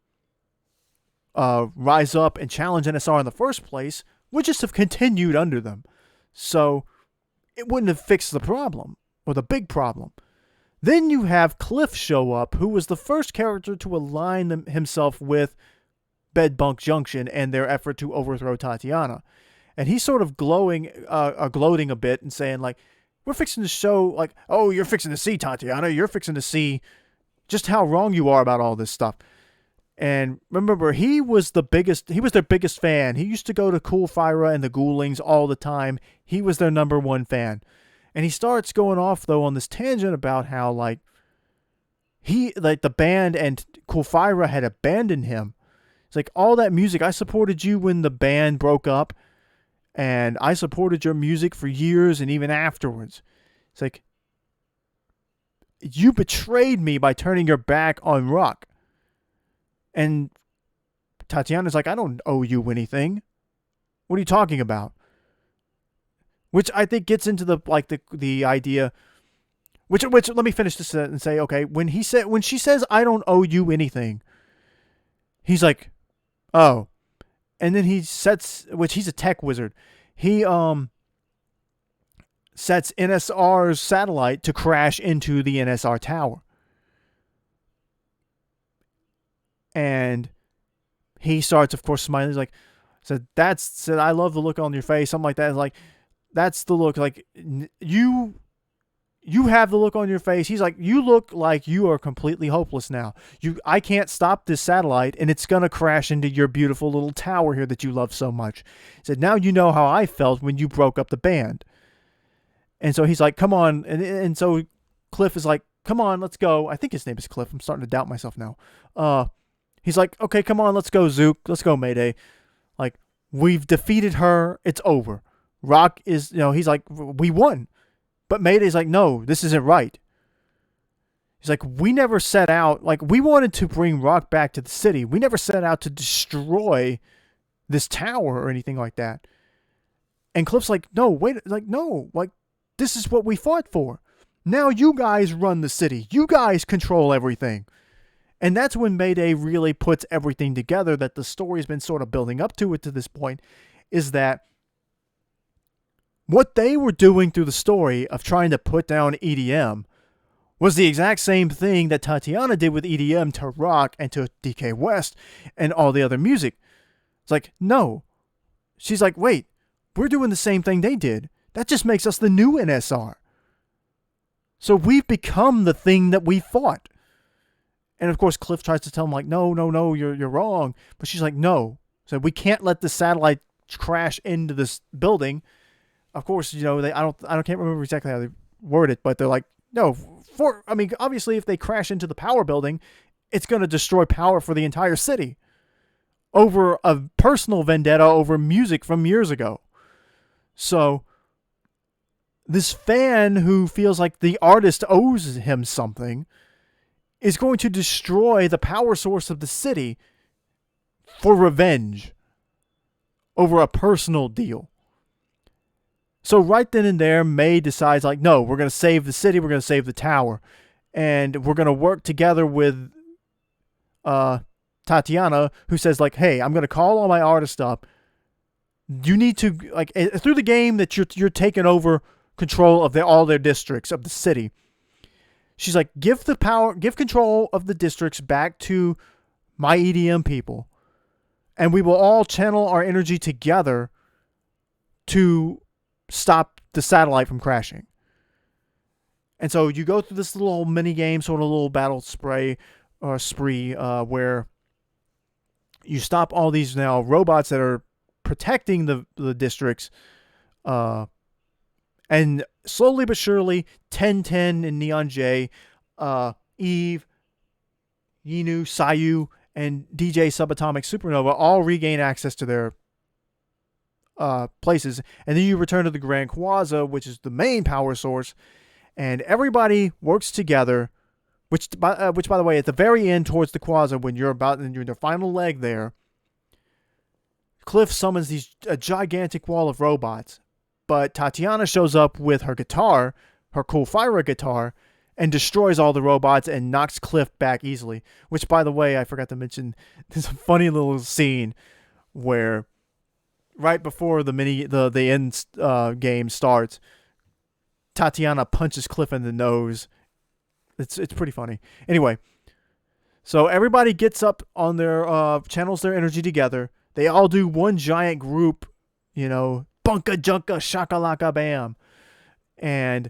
rise up and challenge NSR in the first place would just have continued under them. So it wouldn't have fixed the problem, or the big problem. Then you have Cliff show up, who was the first character to align himself with Bedbunk Junction and their effort to overthrow Tatiana. And he's sort of gloating a bit and saying, like, we're fixing to show, like, oh, you're fixing to see, Tatiana. You're fixing to see just how wrong you are about all this stuff. And remember, he was their biggest fan. He used to go to Cool Fyra and the Ghoulings all the time. He was their number one fan. And he starts going off, though, on this tangent about how, like, the band and Cool Fyra had abandoned him. It's like, all that music, I supported you when the band broke up, and I supported your music for years and even afterwards. It's like, you betrayed me by turning your back on rock. And Tatiana's like, I don't owe you anything. What are you talking about? Which I think gets into the idea. Which let me finish this and say, okay, when she says I don't owe you anything, he's like, oh. And then he sets, which he's a tech wizard. He sets NSR's satellite to crash into the NSR tower. And he starts, of course, smiling. He's like, said, I love the look on your face. Something like that. It's like, that's the look. Like, you have the look on your face. He's like, you look like you are completely hopeless now. I can't stop this satellite, and it's going to crash into your beautiful little tower here that you love so much. He said, now you know how I felt when you broke up the band. And so he's like, come on. And so Cliff is like, come on, let's go. I think his name is Cliff. I'm starting to doubt myself now. He's like, okay, come on, let's go, Zook. Let's go, Mayday. Like, we've defeated her. It's over. Rock is, he's like, we won. But Mayday's like, no, this isn't right. He's like, we never set out, like, we wanted to bring Rock back to the city. We never set out to destroy this tower or anything like that. And Cliff's like, no, wait, like, no, like, this is what we fought for. Now you guys run the city. You guys control everything. And that's when Mayday really puts everything together that the story's been sort of building up to it to this point, is that what they were doing through the story of trying to put down EDM was the exact same thing that Tatiana did with EDM to rock and to DK West and all the other music. It's like, no. She's like, wait, we're doing the same thing they did. That just makes us the new NSR. So we've become the thing that we fought. And of course, Cliff tries to tell him, like, no, you're wrong. But she's like, no. So we can't let the satellite crash into this building. Of course, I can't remember exactly how they word it, but they're like, no, obviously if they crash into the power building, it's going to destroy power for the entire city over a personal vendetta over music from years ago. So this fan who feels like the artist owes him something is going to destroy the power source of the city for revenge over a personal deal. So right then and there, May decides, like, no, we're going to save the city, we're going to save the tower, and we're going to work together with Tatiana, who says, like, hey, I'm going to call all my artists up. You need to, like, through the game that you're taking over control of all their districts of the city. She's like, give control of the districts back to my EDM people, and we will all channel our energy together to stop the satellite from crashing. And so you go through this little mini game, sort of little battle spray or spree, where you stop all these now robots that are protecting the districts, uh, and slowly but surely, 1010 and Neon J, Eve, Yinu, Sayu, and DJ Subatomic Supernova all regain access to their places, and then you return to the Grand Quaza, which is the main power source, and everybody works together. Which by the way, at the very end, towards the Quaza, when you're in the final leg there, Cliff summons a gigantic wall of robots, but Tatiana shows up with her guitar, her cool fire guitar, and destroys all the robots and knocks Cliff back easily. Which, by the way, I forgot to mention, there's a funny little scene where right before the end game starts, Tatiana punches Cliff in the nose. It's pretty funny. Anyway, so everybody gets up on their channels their energy together. They all do one giant group, Bunka, Junka, Shakalaka, Bam. And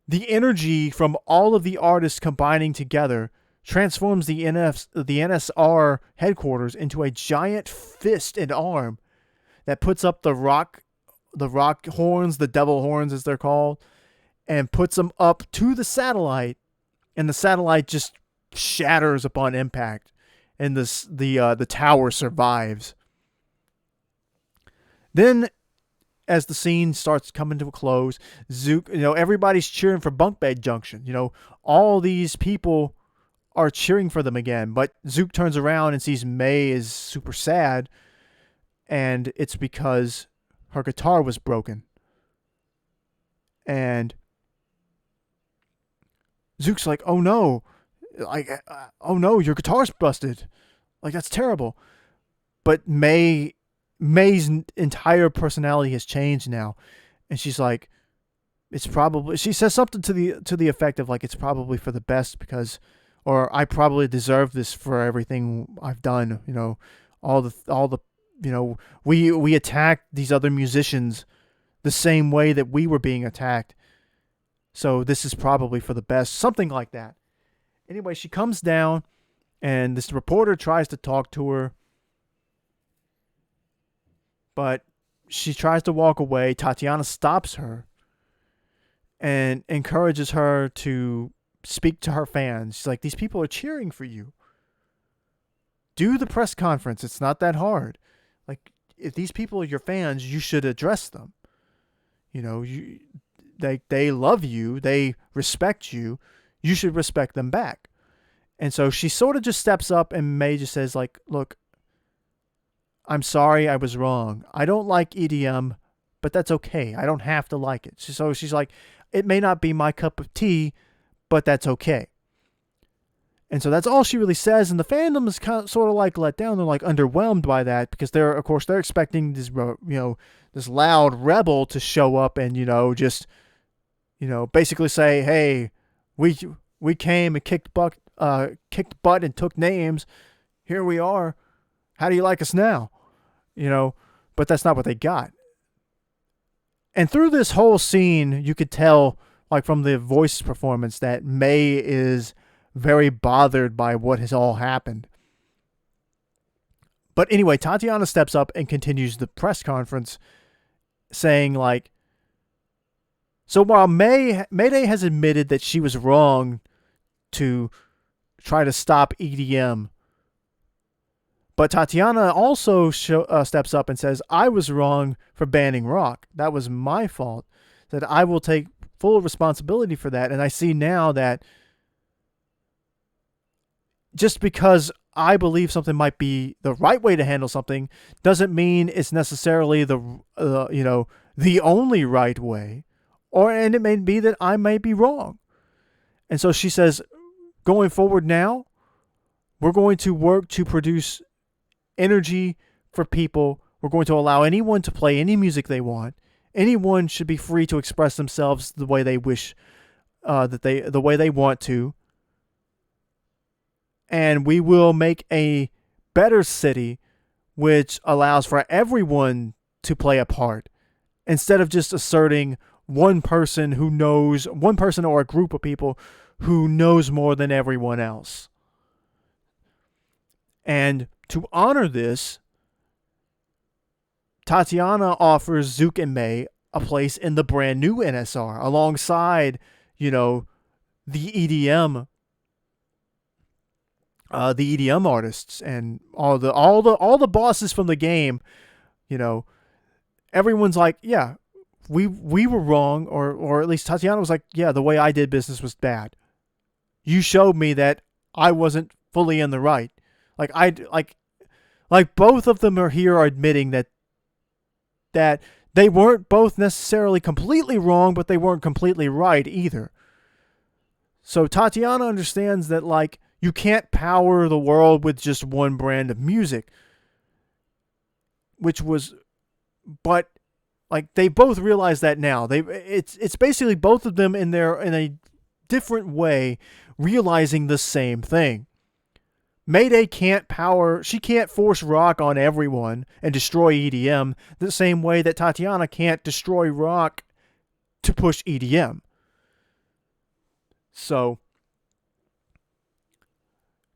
the energy from all of the artists combining together transforms the NSR headquarters into a giant fist and arm that puts up the rock horns, the devil horns as they're called, and puts them up to the satellite. And the satellite just shatters upon impact, and the tower survives. Then, as the scene starts coming to a close, Zook, everybody's cheering for Bunk Bed Junction. All these people are cheering for them again, but Zook turns around and sees May is super sad, and it's because her guitar was broken. And Zook's like, oh no, your guitar's busted. Like, that's terrible. But May's entire personality has changed now, and she's like, she says something to the effect of, like, it's probably for the best, because, or I probably deserve this for everything I've done. All the we attacked these other musicians the same way that we were being attacked. So this is probably for the best, something like that. Anyway, she comes down, and this reporter tries to talk to her, but she tries to walk away. Tatiana stops her and encourages her to speak to her fans. She's like, these people are cheering for you. Do the press conference. It's not that hard. Like, if these people are your fans, you should address them. They love you. They respect you. You should respect them back. And so she sort of just steps up, and May just says, like, look, I'm sorry I was wrong. I don't like EDM, but that's okay. I don't have to like it. So she's like, it may not be my cup of tea, but that's okay. And so that's all she really says, and the fandom is kind of sort of like let down. They're like underwhelmed by that, because they're expecting this this loud rebel to show up and just basically say, hey, we came and kicked butt and took names. Here we are. How do you like us now? But that's not what they got. And through this whole scene, you could tell, like, from the voice performance, that May is very bothered by what has all happened. But anyway, Tatiana steps up and continues the press conference, saying, like, so while Mayday has admitted that she was wrong to try to stop EDM, but Tatiana also steps up and says, I was wrong for banning rock. That was my fault. That I will take full responsibility for that. And I see now that just because I believe something might be the right way to handle something doesn't mean it's necessarily the only right way. And it may be that I may be wrong. And so she says, going forward now, we're going to work to produce energy for people. We're going to allow anyone to play any music they want. Anyone should be free to express themselves the way they wish, the way they want to. And we will make a better city which allows for everyone to play a part, instead of just asserting one person or a group of people who knows more than everyone else. And to honor this, Tatiana offers Zook and May a place in the brand new NSR alongside, the EDM, artists and all the bosses from the game. Everyone's like, yeah, we were wrong, or at least Tatiana was like, yeah, the way I did business was bad. You showed me that I wasn't fully in the right. Like both of them are admitting that they weren't both necessarily completely wrong, but they weren't completely right either. So Tatiana understands that, like, you can't power the world with just one brand of music. But like, they both realize that now. It's basically both of them in a different way realizing the same thing. Mayday can't force rock on everyone and destroy EDM the same way that Tatiana can't destroy rock to push EDM. So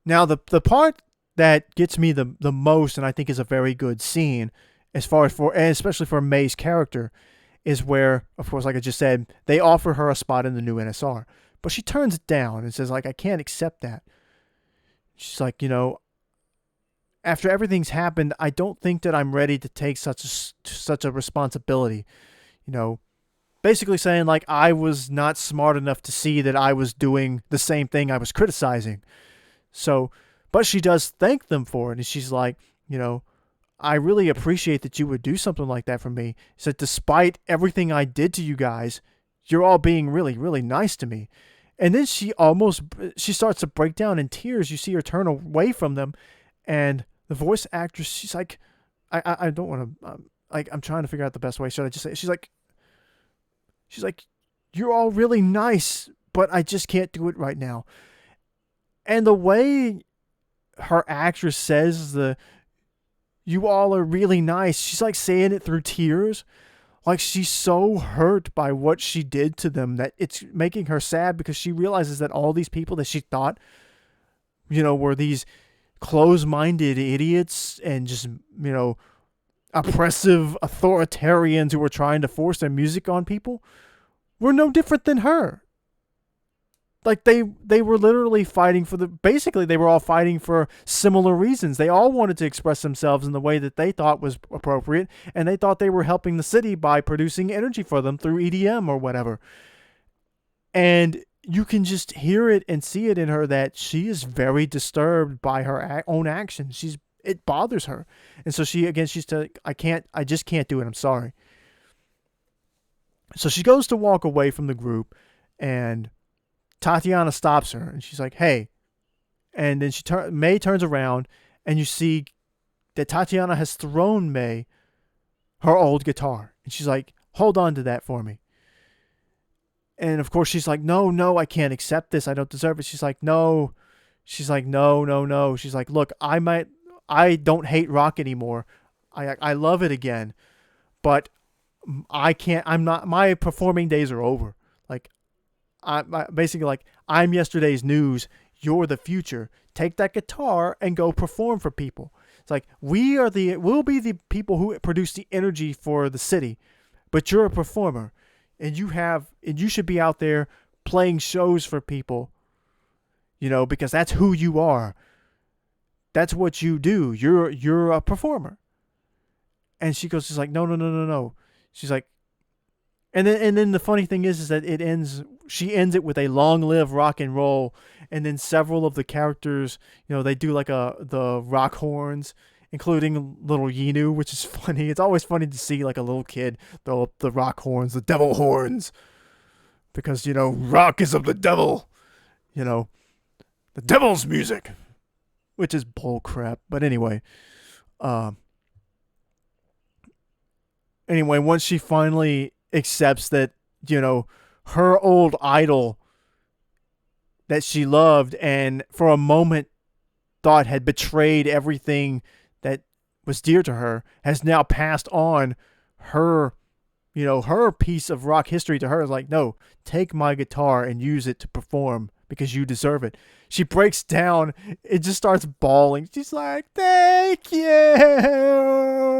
now the part that gets me the most, and I think is a very good scene, especially for May's character, is where, of course, like I just said, they offer her a spot in the new NSR, but she turns it down and says, like, I can't accept that. She's like, after everything's happened, I don't think that I'm ready to take such a responsibility. Basically saying, like, I was not smart enough to see that I was doing the same thing I was criticizing. So, but she does thank them for it, and she's like, I really appreciate that you would do something like that for me. She said, despite everything I did to you guys, you're all being really, really nice to me. And then she starts to break down in tears. You see her turn away from them, and the voice actress, she's like, I don't want to, I'm trying to figure out the best way. Should I just say, she's like, you're all really nice, but I just can't do it right now. And the way her actress says you all are really nice, she's like saying it through tears. Like, she's so hurt by what she did to them that it's making her sad, because she realizes that all these people that she thought, were these close-minded idiots and just, oppressive authoritarians who were trying to force their music on people, were no different than her. Like, they were literally fighting basically they were all fighting for similar reasons. They all wanted to express themselves in the way that they thought was appropriate, and they thought they were helping the city by producing energy for them through EDM or whatever. And you can just hear it and see it in her that she is very disturbed by her own actions. It bothers her. And so she's like, I just can't do it. I'm sorry. So she goes to walk away from the group, and Tatiana stops her, and she's like, hey. And then May turns around, and you see that Tatiana has thrown May her old guitar. And she's like, hold on to that for me. And of course she's like, no, I can't accept this. I don't deserve it. She's like, no. She's like, no. She's like, look, I don't hate rock anymore. I love it again, but my performing days are over. Like, basically, like, I'm yesterday's news, you're the future. Take that guitar and go perform for people. It's like, we'll be the people who produce the energy for the city, but you're a performer, and you should be out there playing shows for people, because that's who you are. That's what you do. You're a performer. And she's like, no. She's like, and then the funny thing is that she ends it with a long live rock and roll. And then several of the characters, they do like the rock horns, including little Yinu, which is funny. It's always funny to see like a little kid throw up the rock horns, the devil horns, because, rock is of the devil, the devil's music, which is bull crap. But anyway, once she finally accepts that, her old idol that she loved and for a moment thought had betrayed everything that was dear to her has now passed on her her piece of rock history to her is like, no, take my guitar and use it to perform because you deserve it. She breaks down. It just starts bawling. She's like, thank you.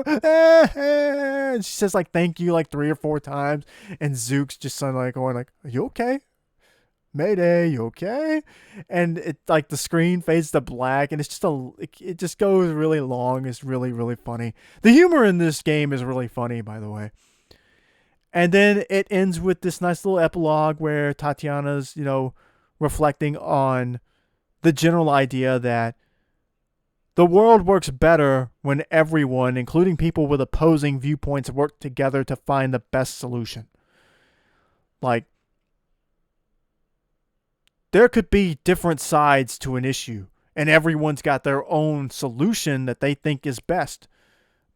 And she says like, thank you like 3 or 4 times. And Zook's just suddenly going like, are you okay? Mayday, you okay? And it like the screen fades to black, and it just goes really long. It's really really funny. The humor in this game is really funny, by the way. And then it ends with this nice little epilogue where Tatiana's reflecting on the general idea that the world works better when everyone, including people with opposing viewpoints, work together to find the best solution. Like, there could be different sides to an issue, and everyone's got their own solution that they think is best.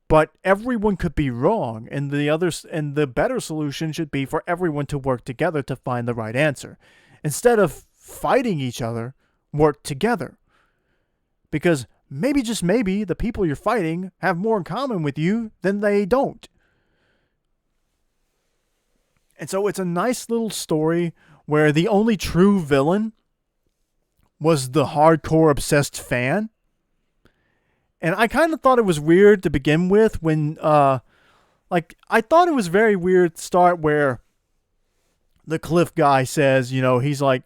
But everyone could be wrong, and the better solution should be for everyone to work together to find the right answer. Instead of fighting each other, work together. Because maybe, just maybe, the people you're fighting have more in common with you than they don't. And so it's a nice little story where the only true villain was the hardcore obsessed fan. And I kind of thought it was weird to begin with when, I thought it was very weird to start where the Cliff guy says, he's like,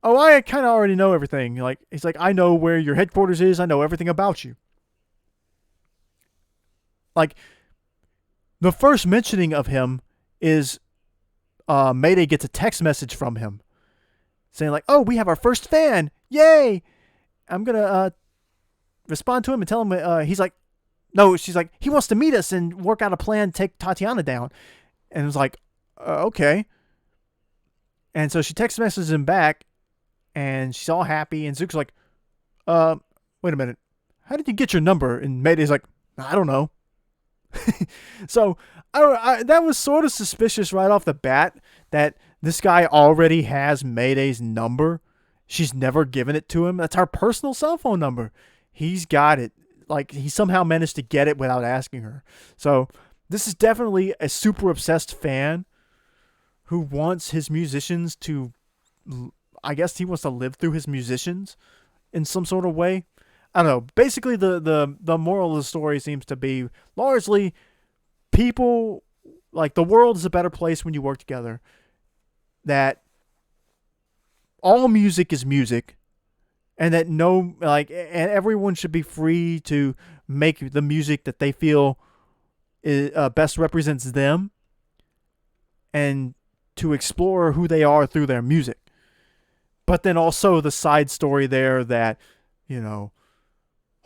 oh, I kind of already know everything. He's like, I know where your headquarters is. I know everything about you. Like, the first mentioning of him is Mayday gets a text message from him saying like, oh, we have our first fan. Yay. I'm going to respond to him and tell him, he's like, no, she's like, he wants to meet us and work out a plan to take Tatiana down. And it was like, okay. And so she text messages him back, and she's all happy. And Zook's like, wait a minute. How did you get your number? And Mayday's like, I don't know. So that was sort of suspicious right off the bat that this guy already has Mayday's number. She's never given it to him. That's our personal cell phone number. He's got it. Like, he somehow managed to get it without asking her. So this is definitely a super obsessed fan who wants his musicians to, I guess he wants to live through his musicians in some sort of way. I don't know. Basically, the moral of the story seems to be largely people, like, the world is a better place when you work together. That all music is music, and that and everyone should be free to make the music that they feel best represents them, and to explore who they are through their music. But then also the side story there that,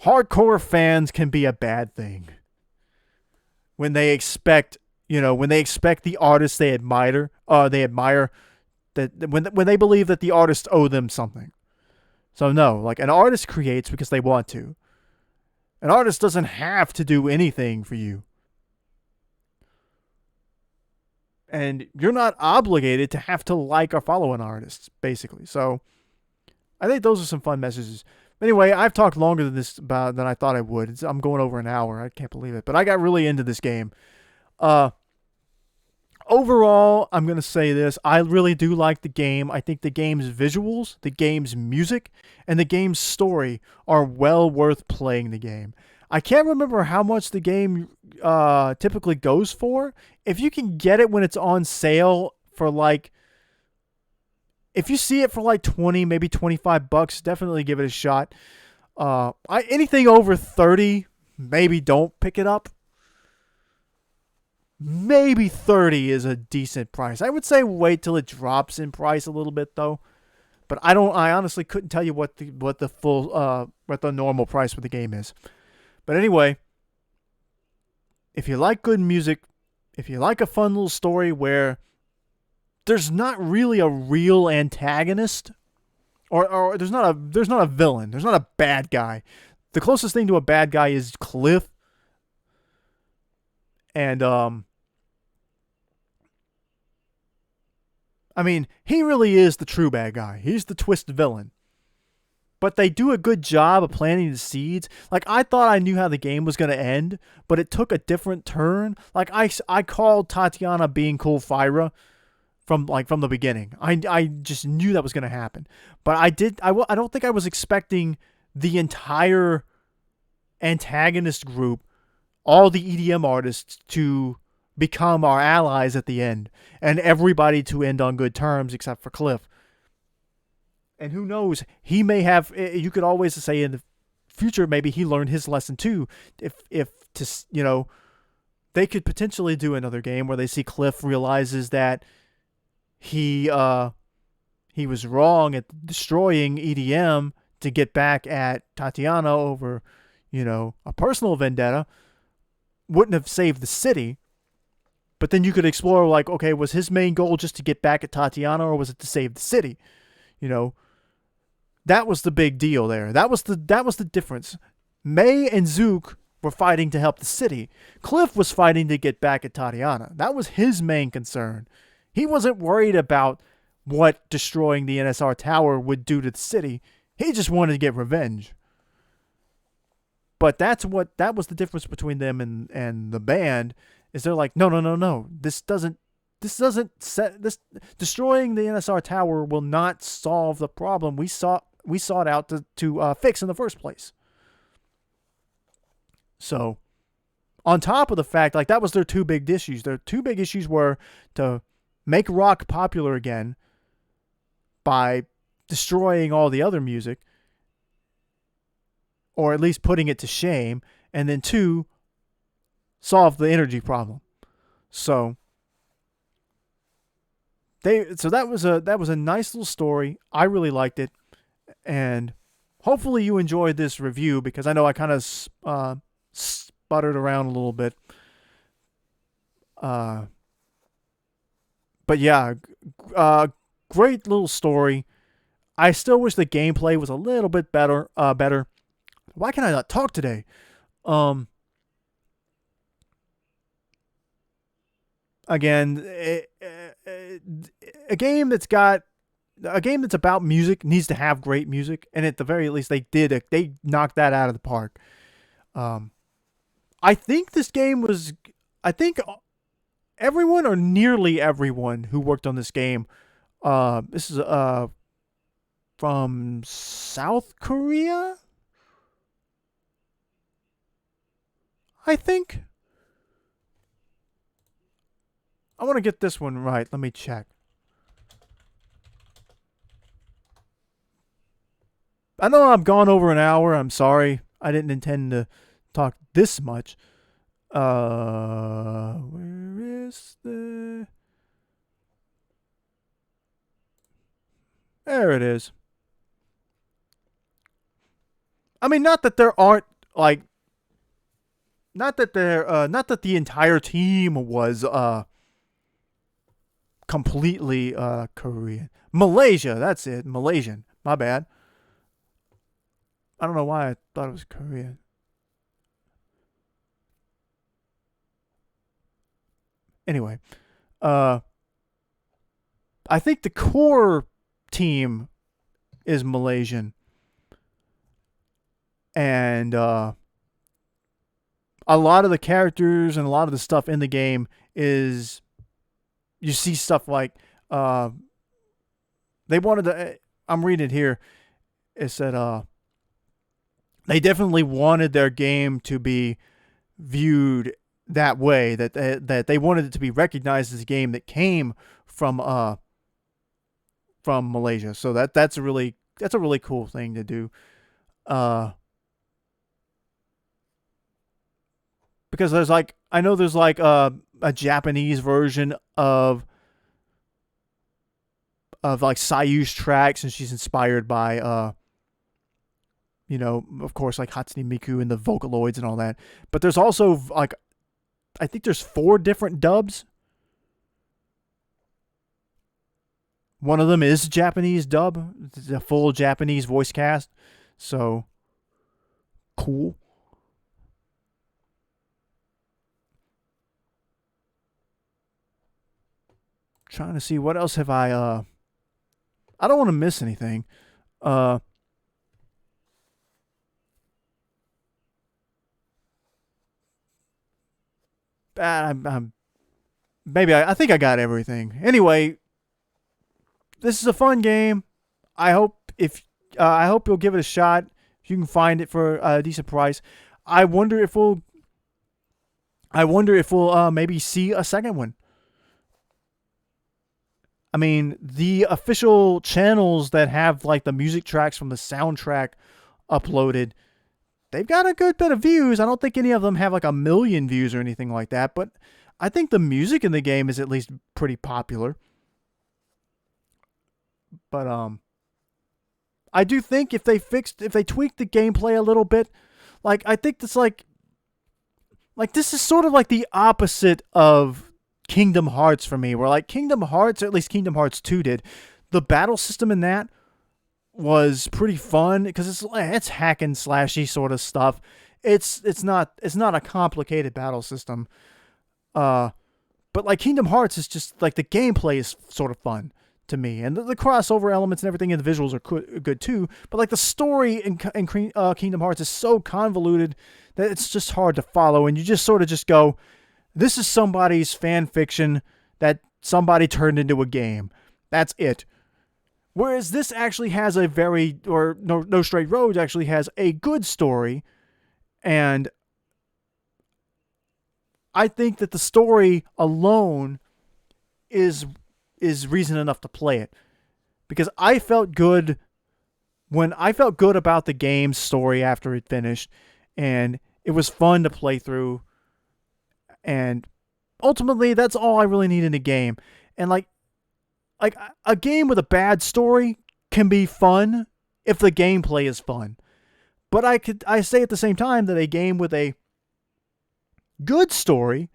hardcore fans can be a bad thing. When they expect the artists they admire, that when they believe that the artists owe them something. So no, like, an artist creates because they want to. An artist doesn't have to do anything for you. And you're not obligated to have to like or follow an artist, basically. So I think those are some fun messages. Anyway, I've talked longer than I thought I would. I'm going over an hour. I can't believe it. But I got really into this game. Overall, I'm going to say this. I really do like the game. I think the game's visuals, the game's music, and the game's story are well worth playing the game. I can't remember how much the game typically goes for. If you can get it when it's on sale for if you see it for like 20, maybe $25, definitely give it a shot. Anything over 30, maybe don't pick it up. Maybe 30 is a decent price. I would say wait till it drops in price a little bit though. But I honestly couldn't tell you what the normal price for the game is. But anyway, if you like good music, if you like a fun little story where there's not really a real antagonist, or there's not a villain, there's not a bad guy. The closest thing to a bad guy is Cliff. And I mean, he really is the true bad guy. He's the twist villain. but they do a good job of planting the seeds. Like, I thought I knew how the game was going to end, but it took a different turn. Like, I called Tatiana being cool Fyra from the beginning. I just knew that was going to happen. But I don't think I was expecting the entire antagonist group, all the EDM artists, to become our allies at the end, and everybody to end on good terms except for Cliff. And who knows, he may have, you could always say in the future, maybe he learned his lesson too. If to, they could potentially do another game where they see Cliff realizes that he was wrong at destroying EDM to get back at Tatiana over, a personal vendetta. Wouldn't have saved the city. But then you could explore, like, okay, was his main goal just to get back at Tatiana, or was it to save the city? That was the big deal there. That was the difference. May and Zook were fighting to help the city. Cliff was fighting to get back at Tatiana. That was his main concern. He wasn't worried about what destroying the NSR tower would do to the city. He just wanted to get revenge. But that was the difference between them and the band. Is they're like, no. This doesn't destroying the NSR tower will not solve the problem we sought out to fix in the first place. So, on top of the fact, like, that was their two big issues. Their two big issues were to make rock popular again by destroying all the other music, or at least putting it to shame, and then two, solve the energy problem. So that was a nice little story. I really liked it, and hopefully you enjoyed this review, because I know I kind of sputtered around a little bit. But yeah, great little story. I still wish the gameplay was a little bit better. Why can I not talk today? Again, a game that's about music needs to have great music, and at the very least, they knocked that out of the park. I think this game was, I think everyone, or nearly everyone, who worked on this game, this is from South Korea, I think. I want to get this one right. Let me check. I know I've gone over an hour. I'm sorry. I didn't intend to talk this much. Where is the... There it is. I mean, not that there aren't, like... Not that the entire team was, completely Korean. Malaysia, that's it. Malaysian. My bad. I don't know why I thought it was Korean. Anyway, I think the core team is Malaysian, and a lot of the characters and a lot of the stuff in the game is, you see stuff like, they wanted to, I'm reading it here, it said, they definitely wanted their game to be viewed that way, that they wanted it to be recognized as a game that came from Malaysia. So that's a really cool thing to do. Because there's like, I know there's like a Japanese version of like Sayu's tracks, and she's inspired by of course, like Hatsune Miku and the Vocaloids and all that. But there's also, like, I think there's 4 different dubs. One of them is Japanese dub. It's a full Japanese voice cast. So, cool. Trying to see what else have I don't want to miss anything. I'm maybe I think I got everything. Anyway, this is a fun game. I hope I hope you'll give it a shot. If you can find it for a decent price. I wonder if we'll maybe see a second one. I mean, the official channels that have like the music tracks from the soundtrack uploaded, they've got a good bit of views. I don't think any of them have like 1,000,000 views or anything like that, but I think the music in the game is at least pretty popular. But I do think if they tweaked the gameplay a little bit, like I think it's like this is sort of like the opposite of Kingdom Hearts for me, where like Kingdom Hearts, or at least Kingdom Hearts 2 did, the battle system in that was pretty fun because it's hack and slashy sort of stuff. It's not a complicated battle system. But like Kingdom Hearts is just like the gameplay is sort of fun to me, and the crossover elements and everything, and the visuals are good too. But like the story in Kingdom Hearts is so convoluted that it's just hard to follow, and you just sort of just go, "This is somebody's fan fiction that somebody turned into a game." That's it. Whereas this actually has a No Straight Road actually has a good story, and I think that the story alone is reason enough to play it, because I felt good about the game's story after it finished, and it was fun to play through, and ultimately that's all I really need in a game. And like a game with a bad story can be fun if the gameplay is fun, but I say at the same time that a game with a good story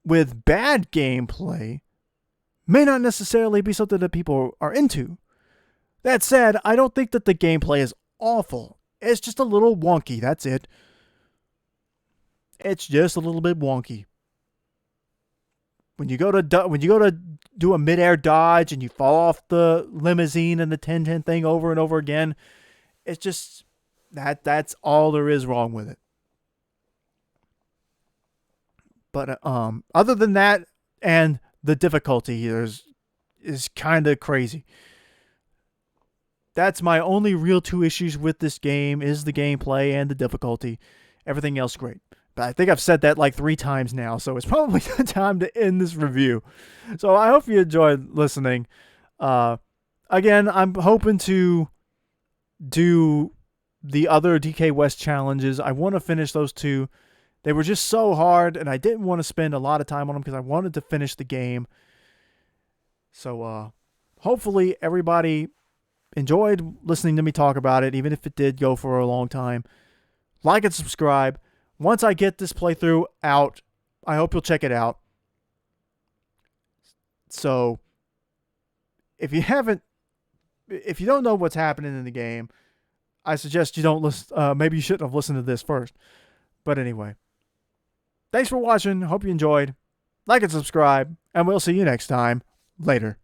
with bad gameplay may not necessarily be something that people are into. That said, I don't think that the gameplay is awful. It's just a little wonky, that's it. It's just a little bit wonky. When you go to do a mid-air dodge and you fall off the limousine and the 10-10 thing over and over again, it's just that's all there is wrong with it. But other than that, and the difficulty is kind of crazy. That's my only real two issues with this game, is the gameplay and the difficulty. Everything else great. But I think I've said that like 3 times now, so it's probably the time to end this review. So I hope you enjoyed listening. Again, I'm hoping to do the other DK West challenges. I want to finish those 2. They were just so hard, and I didn't want to spend a lot of time on them because I wanted to finish the game. So hopefully everybody enjoyed listening to me talk about it, even if it did go for a long time. Like and subscribe. Once I get this playthrough out, I hope you'll check it out. So if you don't know what's happening in the game, I suggest you don't listen. Maybe you shouldn't have listened to this first. But anyway, thanks for watching. Hope you enjoyed. Like and subscribe, and we'll see you next time. Later.